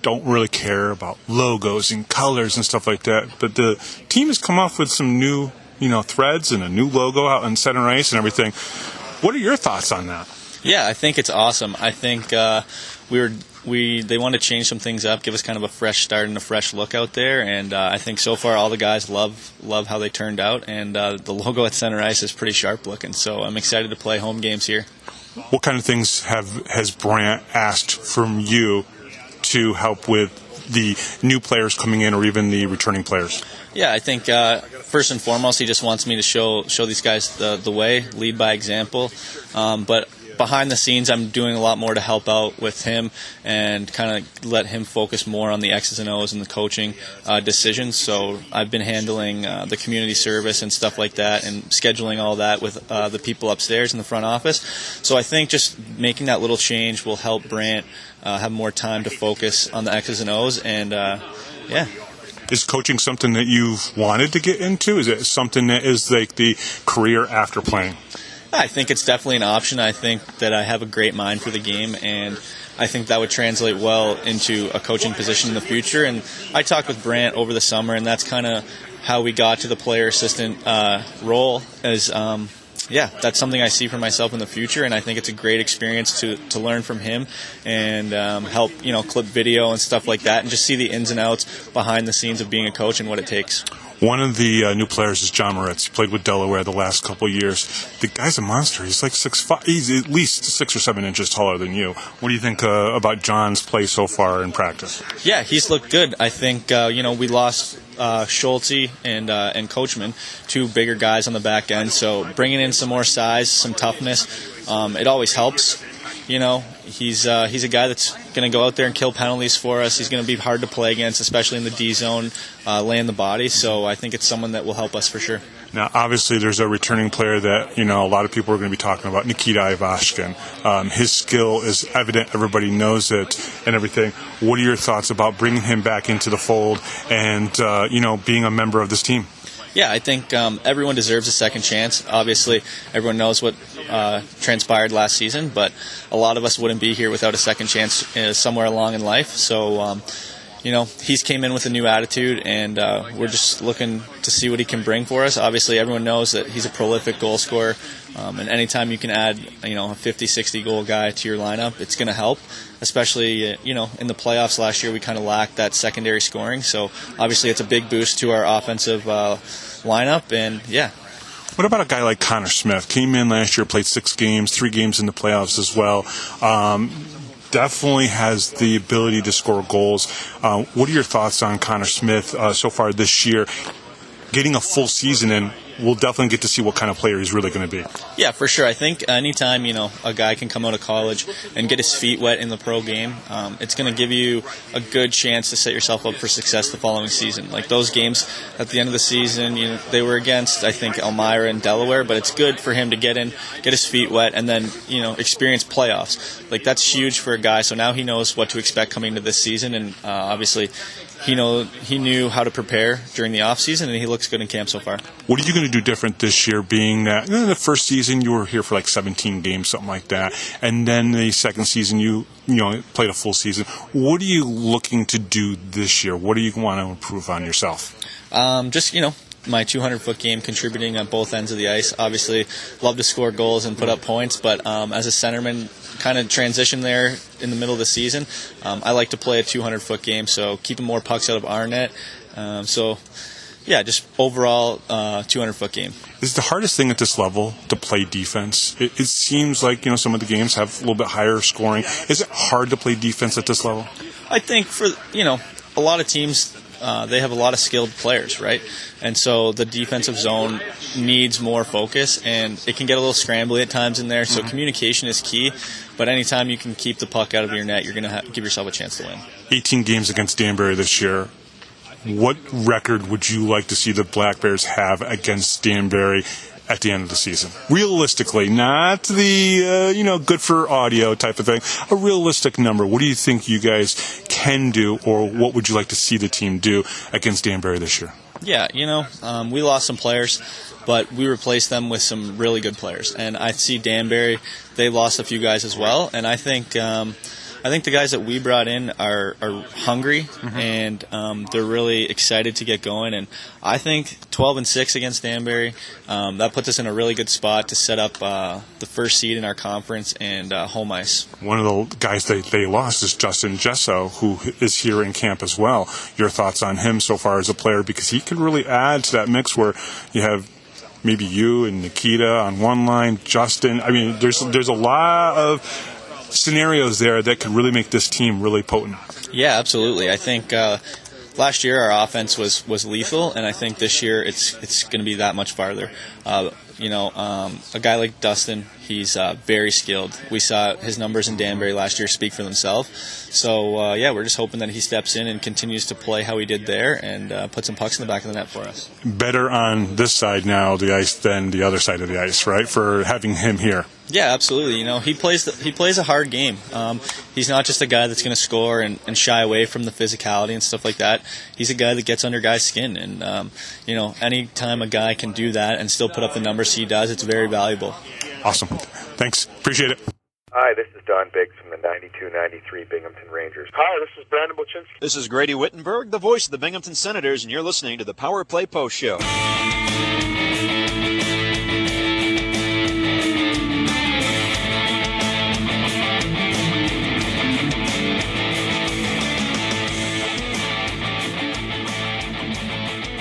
don't really care about logos and colors and stuff like that, but the team has come up with some new, threads and a new logo out on center ice and everything. What are your thoughts on that? Yeah, I think it's awesome. I think we were they want to change some things up, give us kind of a fresh start and a fresh look out there. And I think so far all the guys love how they turned out. And the logo at center ice is pretty sharp looking. So I'm excited to play home games here. What kind of things has Brant asked from you to help with the new players coming in or even the returning players? Yeah, I think first and foremost, he just wants me to show these guys the way, lead by example. But behind the scenes, I'm doing a lot more to help out with him and kind of let him focus more on the X's and O's and the coaching decisions. So I've been handling the community service and stuff like that and scheduling all that with the people upstairs in the front office. So I think just making that little change will help Brant have more time to focus on the X's and O's. And, yeah. Is coaching something that you've wanted to get into? Is it something that is like the career after playing? I think it's definitely an option. I think that I have a great mind for the game, and I think that would translate well into a coaching position in the future. And I talked with Brant over the summer, and that's kind of how we got to the player assistant role. That's something I see for myself in the future, and I think it's a great experience to learn from him and help clip video and stuff like that, and just see the ins and outs behind the scenes of being a coach and what it takes. One of the new players is John Moritz. He played with Delaware the last couple of years. The guy's a monster. He's like 6'5". He's at least 6 or 7 inches taller than you. What do you think about John's play so far in practice? Yeah, he's looked good. I think we lost Schulte and Coachman, two bigger guys on the back end. So bringing in some more size, some toughness, it always helps. He's a guy that's going to go out there and kill penalties for us. He's going to be hard to play against, especially in the D zone, laying the body. So I think it's someone that will help us for sure. Now, obviously, there's a returning player that, a lot of people are going to be talking about, Nikita Ivashkin. His skill is evident. Everybody knows it and everything. What are your thoughts about bringing him back into the fold and, being a member of this team? Yeah, I think everyone deserves a second chance. Obviously, everyone knows what transpired last season, but a lot of us wouldn't be here without a second chance somewhere along in life. So, he's came in with a new attitude, and we're just looking to see what he can bring for us. Obviously, everyone knows that he's a prolific goal scorer, and anytime you can add, a 50, 60 goal guy to your lineup, it's going to help. Especially, in the playoffs last year, we kind of lacked that secondary scoring. So, obviously, it's a big boost to our offensive lineup, and yeah. What about a guy like Connor Smith? Came in last year, played 6 games, 3 games in the playoffs as well. Definitely has the ability to score goals. What are your thoughts on Connor Smith so far this year? Getting a full season in, we'll definitely get to see what kind of player he's really going to be. Yeah, for sure. I think anytime, a guy can come out of college and get his feet wet in the pro game, it's going to give you a good chance to set yourself up for success the following season. Like those games at the end of the season, they were against, I think, Elmira and Delaware, but it's good for him to get his feet wet and then, experience playoffs. Like that's huge for a guy. So now he knows what to expect coming to this season, and obviously he knew how to prepare during the off season, and he looks good in camp so far. What are you going to do different this year, being that the first season you were here for like 17 games, something like that, and then the second season you played a full season? What are you looking to do this year? What do you want to improve on yourself? My 200-foot game, contributing on both ends of the ice. Obviously, love to score goals and put up points, but as a centerman, kind of transition there in the middle of the season. I like to play a 200-foot game, so keeping more pucks out of our net. Just overall 200-foot game. Is the hardest thing at this level to play defense? It seems like some of the games have a little bit higher scoring. Is it hard to play defense at this level? I think for a lot of teams, they have a lot of skilled players, right? And so the defensive zone needs more focus, and it can get a little scrambly at times in there. So communication is key, but anytime you can keep the puck out of your net, you're going to give yourself a chance to win. 18 games against Danbury this year. What record would you like to see the Black Bears have against Danbury at the end of the season? Realistically, not the, good for audio type of thing. A realistic number. What do you think you guys can do, or what would you like to see the team do against Danbury this year? Yeah, we lost some players, but we replaced them with some really good players. And I see Danbury, they lost a few guys as well. And I think I think the guys that we brought in are hungry, and they're really excited to get going. And I think 12-6 against Danbury, that puts us in a really good spot to set up the first seed in our conference and home ice. One of the guys they lost is Dustin Jesseau, who is here in camp as well. Your thoughts on him so far as a player, because he could really add to that mix where you have maybe you and Nikita on one line, Justin. I mean, there's a lot of scenarios there that could really make this team really potent. Yeah, absolutely. I think last year our offense was lethal, and I think this year it's going to be that much farther. A guy like Dustin, he's very skilled. We saw his numbers in Danbury last year speak for themselves. So, we're just hoping that he steps in and continues to play how he did there and put some pucks in the back of the net for us. Better on this side now of the ice than the other side of the ice, right, for having him here? Yeah, absolutely. He plays a hard game. He's not just a guy that's going to score and shy away from the physicality and stuff like that. He's a guy that gets under guys' skin, and any time a guy can do that and still put up the numbers he does, it's very valuable. Awesome. Thanks. Appreciate it. Hi, this is Don Biggs from the 92-93 Binghamton Rangers. Hi, this is Brandon Buczynski. This is Grady Wittenberg, the voice of the Binghamton Senators, and you're listening to the Power Play Post Show.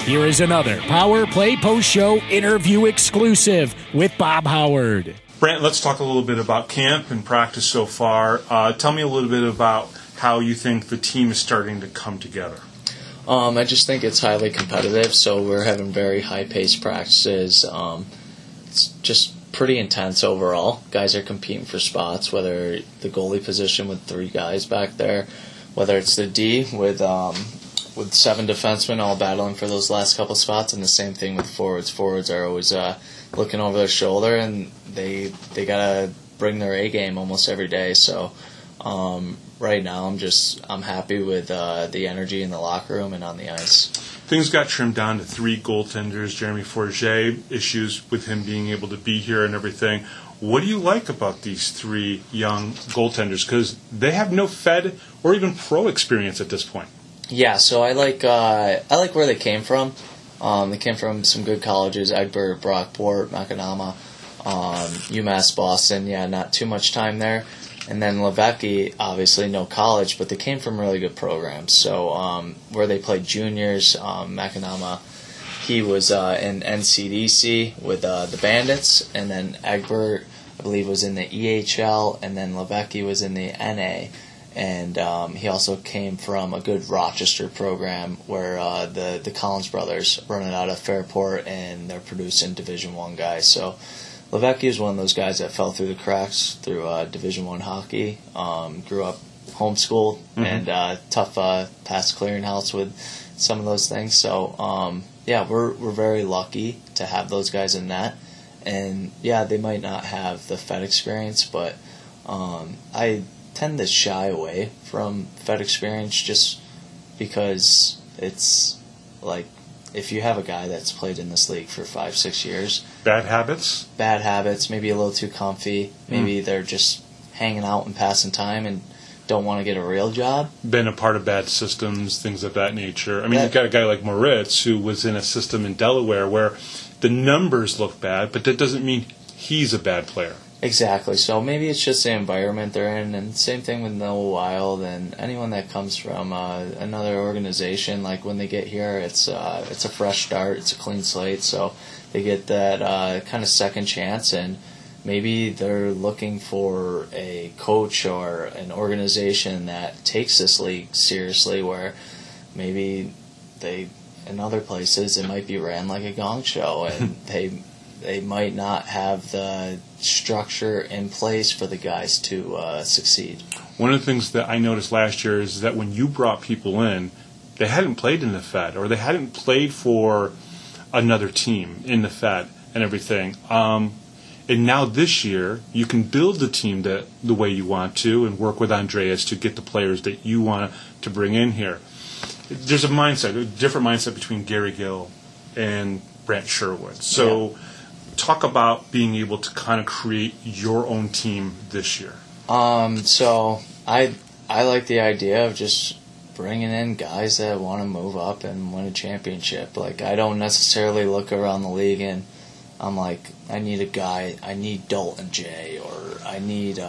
Here is another Power Play Post Show interview exclusive with Bob Howard. Brant, let's talk a little bit about camp and practice so far. Tell me a little bit about how you think the team is starting to come together. I just think it's highly competitive, so we're having very high-paced practices. It's just pretty intense overall. Guys are competing for spots, whether the goalie position with 3 guys back there, whether it's the D with 7 defensemen all battling for those last couple spots, and the same thing with forwards. Forwards are always looking over their shoulder, and they gotta bring their A game almost every day. So right now I'm happy with the energy in the locker room and on the ice. Things got trimmed down to 3 goaltenders. Jeremy Forget, issues with him being able to be here and everything. What do you like about these 3 young goaltenders? Because they have no Fed or even pro experience at this point. Yeah, so I like where they came from. They came from some good colleges: Egbert, Brockport, Mackinac, UMass Boston. Yeah, not too much time there. And then Levecki, obviously no college, but they came from really good programs. So where they played juniors, Mackinac, he was in NCDC with the Bandits, and then Egbert, I believe, was in the EHL, and then Levecki was in the NA. And he also came from a good Rochester program where the Collins brothers run it out of Fairport, and they're producing Division I guys. So Levecki is one of those guys that fell through the cracks through Division I hockey. Grew up homeschooled and tough pass clearinghouse with some of those things. So we're very lucky to have those guys in that. And yeah, they might not have the Fed experience, but I tend to shy away from Fed experience just because it's like if you have a guy that's played in this league for 5-6 years. Bad habits, maybe a little too comfy, maybe they're just hanging out and passing time and don't want to get a real job. Been a part of bad systems, things of that nature. I mean, you've got a guy like Moritz who was in a system in Delaware where the numbers look bad, but that doesn't mean he's a bad player. Exactly. So maybe it's just the environment they're in, and same thing with Noah Wild and anyone that comes from another organization. Like when they get here, it's a fresh start, it's a clean slate, so they get that kind of second chance, and maybe they're looking for a coach or an organization that takes this league seriously, where maybe in other places it might be ran like a gong show, and they might not have the structure in place for the guys to succeed. One of the things that I noticed last year is that when you brought people in, they hadn't played in the Fed, or they hadn't played for another team in the Fed and everything. And now this year, you can build the team the way you want to and work with Andreas to get the players that you want to bring in here. There's a different mindset between Gary Gill and Brant Sherwood. So talk about being able to kind of create your own team this year. So I I like the idea of just bringing in guys that want to move up and win a championship. Like, I don't necessarily look around the league and I'm like, I need a guy, I need Dalton J, or I need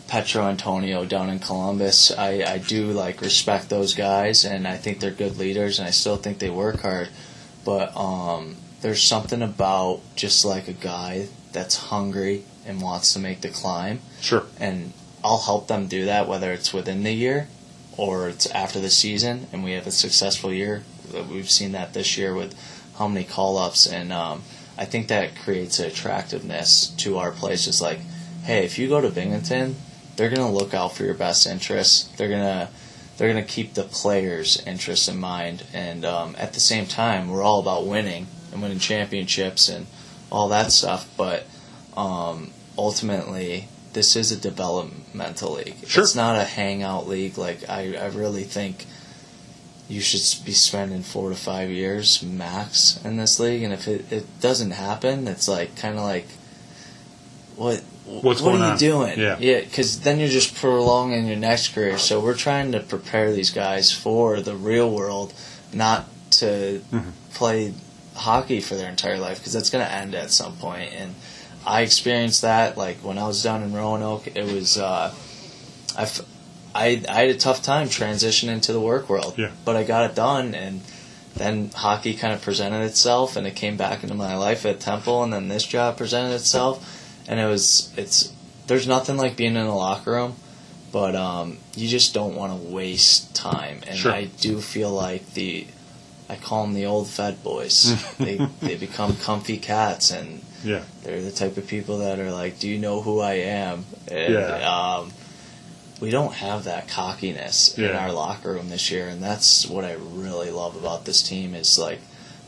Petro Antonio down in Columbus. I do, like, respect those guys, and I think they're good leaders, and I still think they work hard. But there's something about just, like, a guy that's hungry and wants to make the climb. Sure. And I'll help them do that, whether it's within the year or it's after the season, and we have a successful year. We've seen that this year with how many call-ups, and I think that creates an attractiveness to our place. It's like, hey, if you go to Binghamton, they're going to look out for your best interests. They're gonna keep the players' interests in mind, and at the same time, we're all about winning and winning championships and all that stuff. But ultimately, this is a developmental league. Sure. It's not a hangout league. Like, I really think you should be spending 4 to 5 years max in this league, and if it doesn't happen, it's like kind of like, what are you doing? Yeah, because then you're just prolonging your next career. So we're trying to prepare these guys for the real world, not to play hockey for their entire life, because that's going to end at some point. And I experienced that, like, when I was down in Roanoke. It was I had a tough time transitioning to the work world, but I got it done, and then hockey kind of presented itself, and it came back into my life at Temple, and then this job presented itself, and there's nothing like being in a locker room, but you just don't want to waste time, and I do feel like I call them the old Fed boys. they become comfy cats, and they're the type of people that are like, do you know who I am? And, we don't have that cockiness in our locker room this year, and that's what I really love about this team. Is like,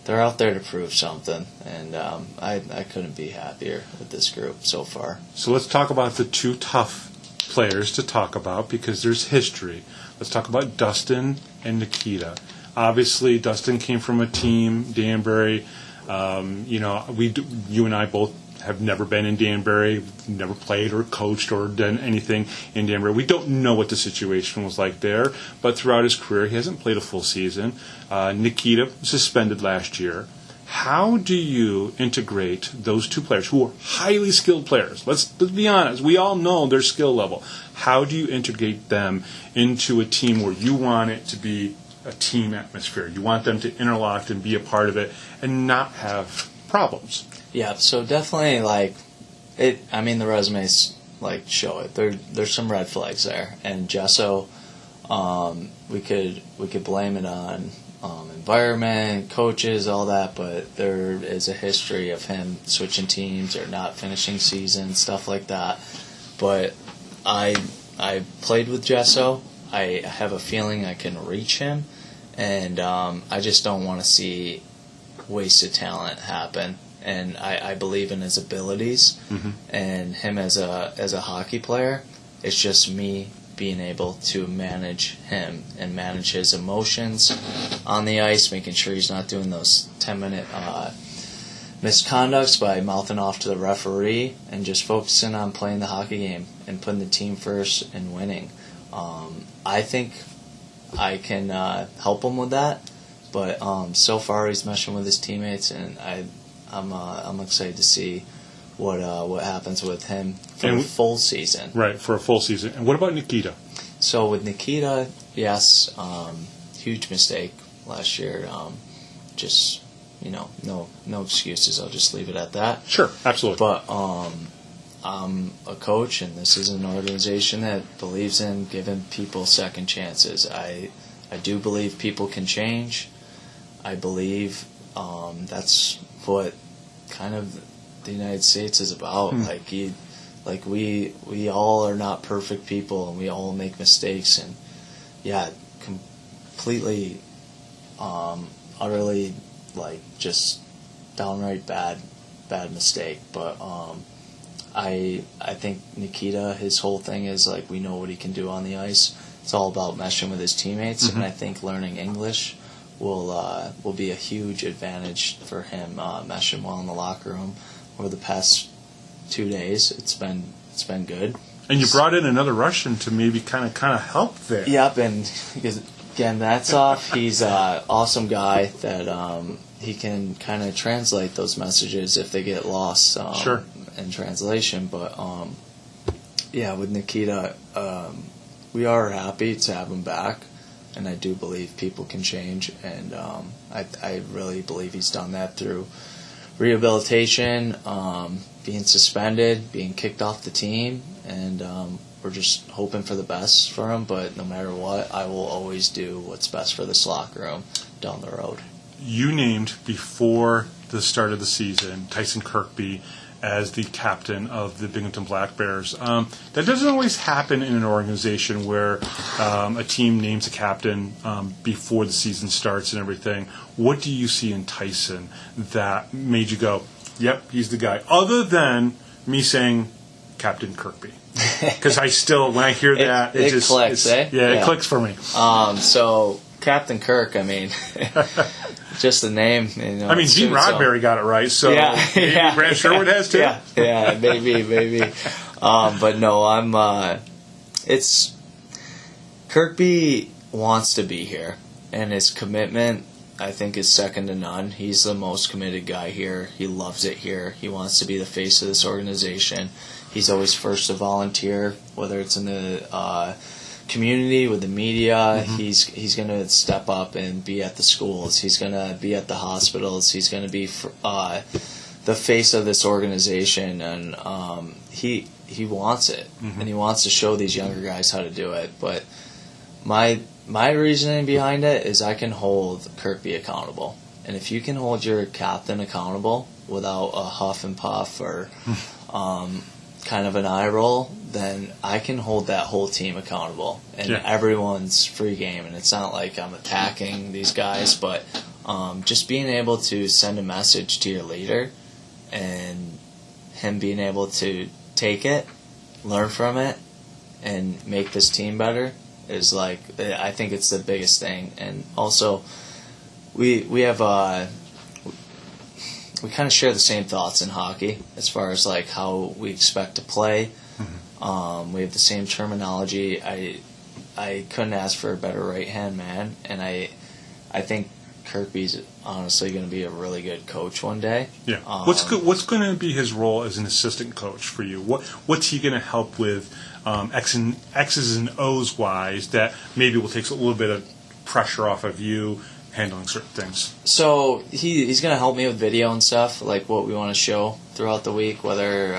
they're out there to prove something, and I couldn't be happier with this group so far. So let's talk about the two tough players to talk about, because there's history. Let's talk about Dustin and Nikita. Obviously, Dustin came from a team, Danbury. You and I both have never been in Danbury, never played or coached or done anything in Danbury. We don't know what the situation was like there, but throughout his career, he hasn't played a full season. Nikita suspended last year. How do you integrate those two players who are highly skilled players? Let's be honest. We all know their skill level. How do you integrate them into a team where you want it to be a team atmosphere? You want them to interlock and be a part of it and not have problems. Yeah, so definitely, like, the resumes, like, show it. There's some red flags there. And Jesseau, we could blame it on environment, coaches, all that, but there is a history of him switching teams or not finishing season, stuff like that. But I played with Jesseau. I have a feeling I can reach him, and I just don't want to see wasted talent happen. And I believe in his abilities, and him as a hockey player. It's just me being able to manage him and manage his emotions on the ice, making sure he's not doing those 10-minute misconducts by mouthing off to the referee, and just focusing on playing the hockey game and putting the team first and winning. I think I can help him with that, but so far he's meshing with his teammates, and I'm excited to see what happens with him for a full season. Right, for a full season. And what about Nikita? So with Nikita, yes, huge mistake last year. No excuses. I'll just leave it at that. Sure, absolutely. But I'm a coach, and this is an organization that believes in giving people second chances. I do believe people can change. I believe that's what kind of the United States is about. We all are not perfect people, and we all make mistakes, and completely utterly, like, just downright bad mistake. But I think Nikita, his whole thing is, like, we know what he can do on the ice. It's all about meshing with his teammates, and I think learning English will be a huge advantage for him, meshing well in the locker room. Over the past 2 days, it's been good. And you brought in another Russian to maybe kind of help there. Yep, and again, that's off. He's an awesome guy that he can kind of translate those messages if they get lost in translation. But with Nikita, we are happy to have him back, and I do believe people can change, and I really believe he's done that through rehabilitation, being suspended, being kicked off the team, and we're just hoping for the best for him. But no matter what, I will always do what's best for this locker room down the road. You named, before the start of the season, Tyson Kirkby as the captain of the Binghamton Black Bears. That doesn't always happen in an organization where a team names a captain before the season starts and everything. What do you see in Tyson that made you go, yep, he's the guy, other than me saying Captain Kirkby? Because I still, when I hear that, it just clicks, eh? Yeah, it clicks for me. So Captain Kirk, I mean, just the name. You know, I mean, Gene Roddenberry got it right, so maybe Brant Sherwood has too. Yeah, maybe. But no, it's Kirkby wants to be here, and his commitment, I think, is second to none. He's the most committed guy here. He loves it here. He wants to be the face of this organization. He's always first to volunteer, whether it's in the community, with the media. He's going to step up and be at the schools. He's going to be at the hospitals. He's going to be the face of this organization, and he wants it, and he wants to show these younger guys how to do it. But my reasoning behind it is I can hold Kirkby accountable, and if you can hold your captain accountable without a huff and puff or kind of an eye roll, then I can hold that whole team accountable, and everyone's free game. And it's not like I'm attacking these guys, but just being able to send a message to your leader and him being able to take it, learn from it, and make this team better is I think it's the biggest thing. And also we have we kind of share the same thoughts in hockey as far as like how we expect to play. We have the same terminology. I couldn't ask for a better right-hand man, and I think Kirkby's honestly going to be a really good coach one day. Yeah. What's going to be his role as an assistant coach for you? What's he going to help with X's and O's wise that maybe will take a little bit of pressure off of you handling certain things? So he's going to help me with video and stuff, like what we want to show throughout the week, whether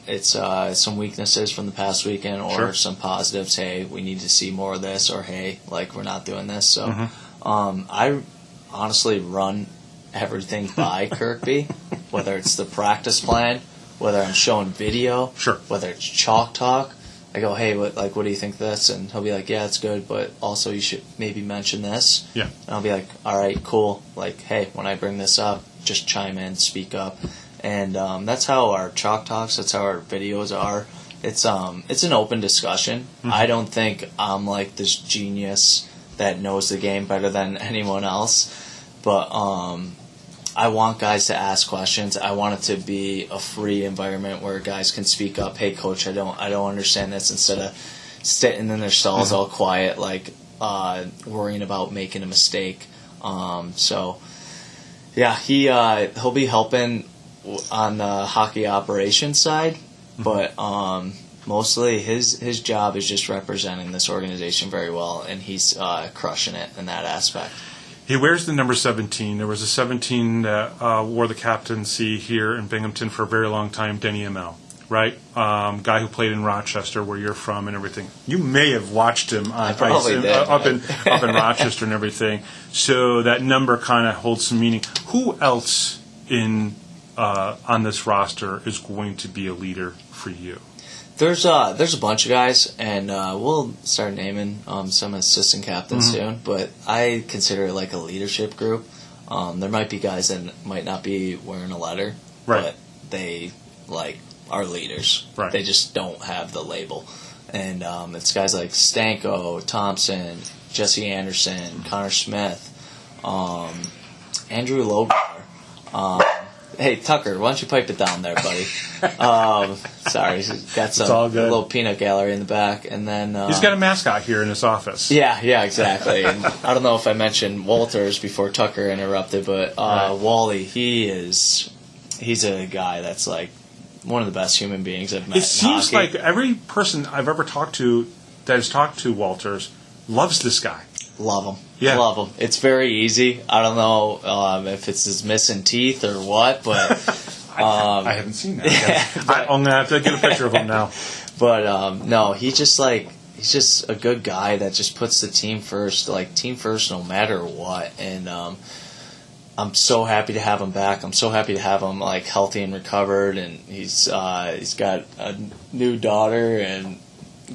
it's some weaknesses from the past weekend or some positives. Hey, we need to see more of this, or hey, like we're not doing this. So I honestly run everything by Kirkby, whether it's the practice plan, whether I'm showing video, whether it's chalk talk. I go, hey, what do you think of this? And he'll be like, yeah, it's good, but also you should maybe mention this. Yeah. And I'll be like, all right, cool. Like, hey, when I bring this up, just chime in, speak up. And that's how our chalk talks, that's how our videos are. It's an open discussion. I don't think I'm like this genius that knows the game better than anyone else. But I want guys to ask questions. I want it to be a free environment where guys can speak up. Hey, coach, I don't understand this, instead of sitting in their stalls all quiet, like worrying about making a mistake. So yeah, he'll be helping on the hockey operations side, but mostly his job is just representing this organization very well, and he's crushing it in that aspect. He wears the number 17. There was a 17 that wore the captaincy here in Binghamton for a very long time, Denny ML, right? Guy who played in Rochester, where you're from and everything. You may have watched him on ice up in Rochester and everything. So that number kind of holds some meaning. Who else on this roster is going to be a leader for you? There's a bunch of guys, and we'll start naming some assistant captains soon, but I consider it like a leadership group. There might be guys that might not be wearing a letter, but they are leaders. Right. They just don't have the label. And it's guys like Stanko, Thompson, Jesse Anderson, Connor Smith, Andrew Logar, Hey, Tucker, why don't you pipe it down there, buddy? Sorry, he's got a little peanut gallery in the back. And then he's got a mascot here in his office. Yeah, exactly. And I don't know if I mentioned Walters before Tucker interrupted, but Wally, he's a guy that's like one of the best human beings I've met. It seems like every person I've ever talked to that has talked to Walters loves this guy. Love him. Yeah. Love him. It's very easy. I don't know if it's his missing teeth or what, but I haven't seen that. I'm going to have to get a picture of him now. But no, he's just a good guy that just puts the team first, no matter what. And I'm so happy to have him back. I'm so happy to have him healthy and recovered. And he's got a new daughter and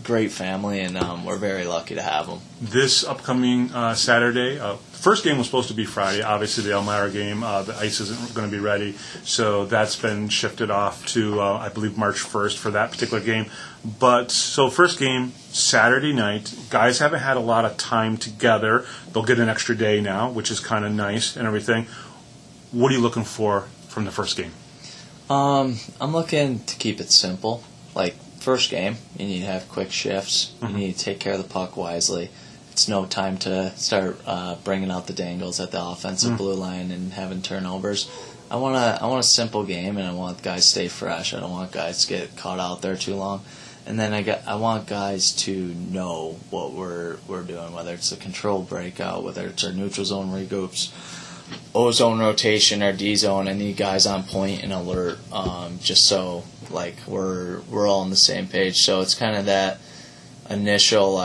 great family, and we're very lucky to have him. This upcoming Saturday, the first game was supposed to be Friday. Obviously, the Elmira game, the ice isn't going to be ready, so that's been shifted off to, I believe, March 1st for that particular game. But so first game, Saturday night. Guys haven't had a lot of time together. They'll get an extra day now, which is kind of nice and everything. What are you looking for from the first game? I'm looking to keep it simple. First game, you need to have quick shifts. You need to take care of the puck wisely. It's no time to start bringing out the dangles at the offensive blue line and having turnovers. I want a simple game, and I want guys to stay fresh. I don't want guys to get caught out there too long. And then I want guys to know what we're doing, whether it's a controlled breakout, whether it's our neutral zone regroups, O-zone rotation, our D-zone. I need guys on point and alert, just so we're all on the same page. So it's kind of that initial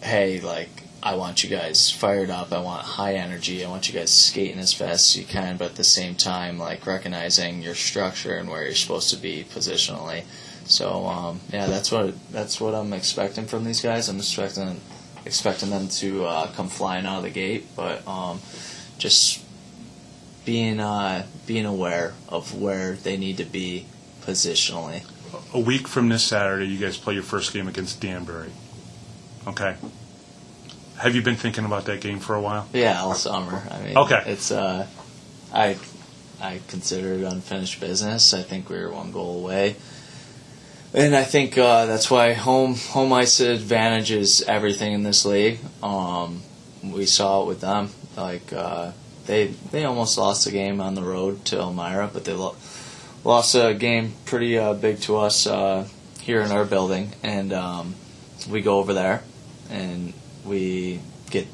hey, I want you guys fired up. I want high energy. I want you guys skating as fast as you can, but at the same time recognizing your structure and where you're supposed to be positionally. So that's what I'm expecting from these guys. I'm expecting them to come flying out of the gate, but just being aware of where they need to be positionally. A week from this Saturday, you guys play your first game against Danbury. Okay. Have you been thinking about that game for a while? Yeah, all summer. I mean, okay. It's I consider it unfinished business. I think we were one goal away, and I think that's why home ice advantage is everything in this league. We saw it with them. They almost lost the game on the road to Elmira, but they lost a game pretty big to us here in our building, and we go over there and we get,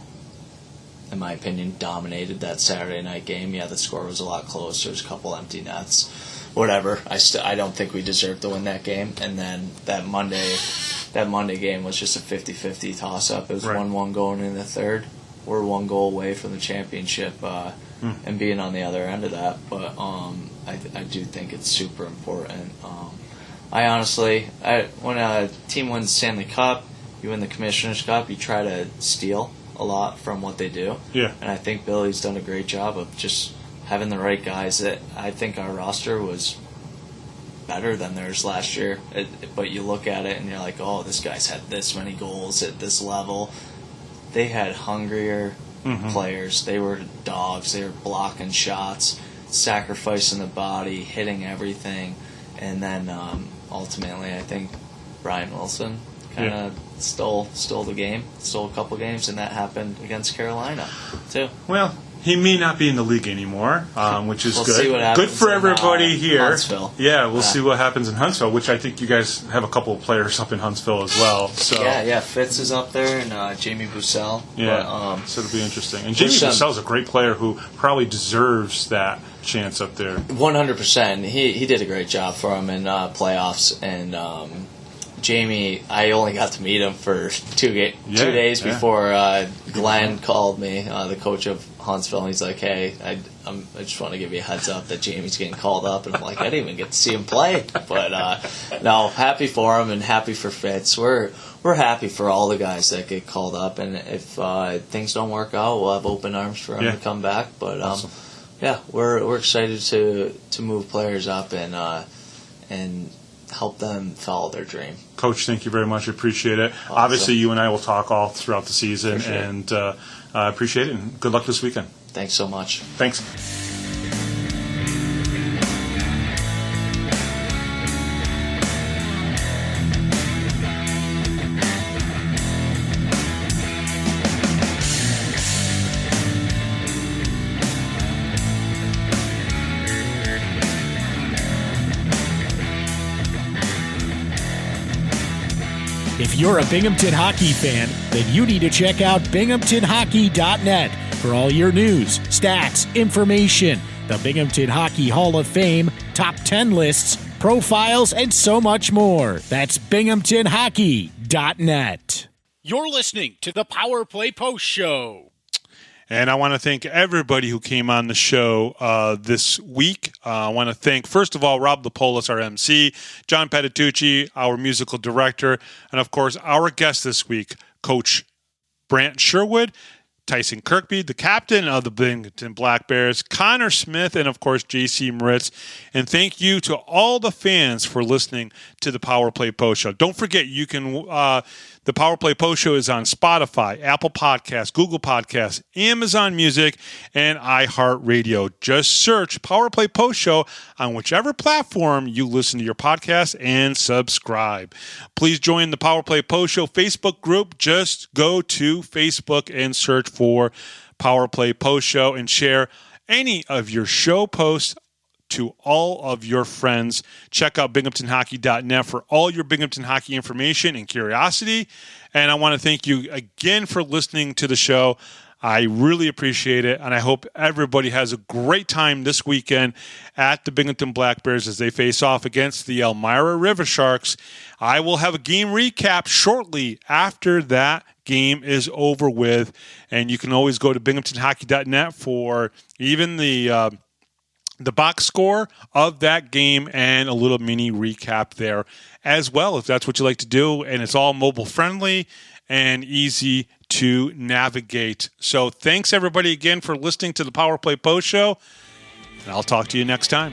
in my opinion, dominated that Saturday night game. Yeah, the score was a lot closer. There's a couple empty nets, whatever. I don't think we deserved to win that game. And then that Monday game was just a 50-50 toss up. It was 1-1 going in the third. We're one goal away from the championship and being on the other end of that. But I do think it's super important. I honestly, when a team wins the Stanley Cup, you win the Commissioner's Cup, you try to steal a lot from what they do. Yeah. And I think Billy's done a great job of just having the right guys. That I think our roster was better than theirs last year. But you look at it and you're like, oh, this guy's had this many goals at this level. They had hungrier players. They were dogs. They were blocking shots, sacrificing the body, hitting everything. And then ultimately, I think Brian Wilson kind of stole the game, stole a couple games, and that happened against Carolina too. Well, he may not be in the league anymore, which is we'll good. See what happens good for everybody here. Huntsville. Yeah, we'll see what happens in Huntsville, which I think you guys have a couple of players up in Huntsville as well. So yeah, Fitz is up there, and Jamie Bussell. Yeah, but, so it'll be interesting. And Jamie Bussell's a great player who probably deserves that chance up there. 100%. He did a great job for him in playoffs, and Jamie, I only got to meet him for 2 days before Glenn called me, the coach of Huntsville, and he's like, hey, I just want to give you a heads up that Jamie's getting called up. And I'm like, I didn't even get to see him play. But no, happy for him and happy for Fitz. We're happy for all the guys that get called up, and if things don't work out, we'll have open arms for him to come back. But awesome. Yeah, we're excited to move players up and help them follow their dream. Coach, thank you very much. I appreciate it. Awesome. Obviously, you and I will talk all throughout the season, sure. and I appreciate it, and good luck this weekend. Thanks so much. Thanks. If you're a Binghamton hockey fan, then you need to check out binghamtonhockey.net for all your news, stats, information, the Binghamton Hockey Hall of Fame, top 10 lists, profiles, and so much more. That's binghamtonhockey.net. You're listening to the Power Play Post Show. And I want to thank everybody who came on the show this week. I want to thank, first of all, Rob Lepolis, our MC, John Patitucci, our musical director, and, of course, our guest this week, Coach Brant Sherwood, Tyson Kirkby, the captain of the Binghamton Black Bears, Connor Smith, and, of course, JC Moritz. And thank you to all the fans for listening to the Power Play Post Show. Don't forget, you can... the Power Play Post Show is on Spotify, Apple Podcasts, Google Podcasts, Amazon Music, and iHeartRadio. Just search Power Play Post Show on whichever platform you listen to your podcast and subscribe. Please join the Power Play Post Show Facebook group. Just go to Facebook and search for Power Play Post Show and share any of your show posts to all of your friends. Check out binghamtonhockey.net for all your Binghamton hockey information and curiosity. And I want to thank you again for listening to the show. I really appreciate it, and I hope everybody has a great time this weekend at the Binghamton Black Bears as they face off against the Elmira River Sharks. I will have a game recap shortly after that game is over with, and you can always go to binghamtonhockey.net for even the box score of that game and a little mini recap there as well, if that's what you like to do. And it's all mobile friendly and easy to navigate. So thanks everybody again for listening to the Power Play Post Show, and I'll talk to you next time.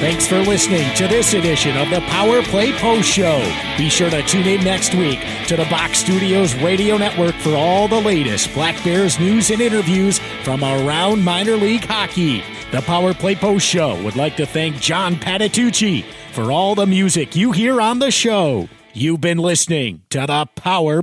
Thanks for listening to this edition of the Power Play Post Show. Be sure to tune in next week to the Box Studios Radio Network for all the latest Black Bears news and interviews from around minor league hockey. The Power Play Post Show would like to thank John Patitucci for all the music you hear on the show. You've been listening to the Power Play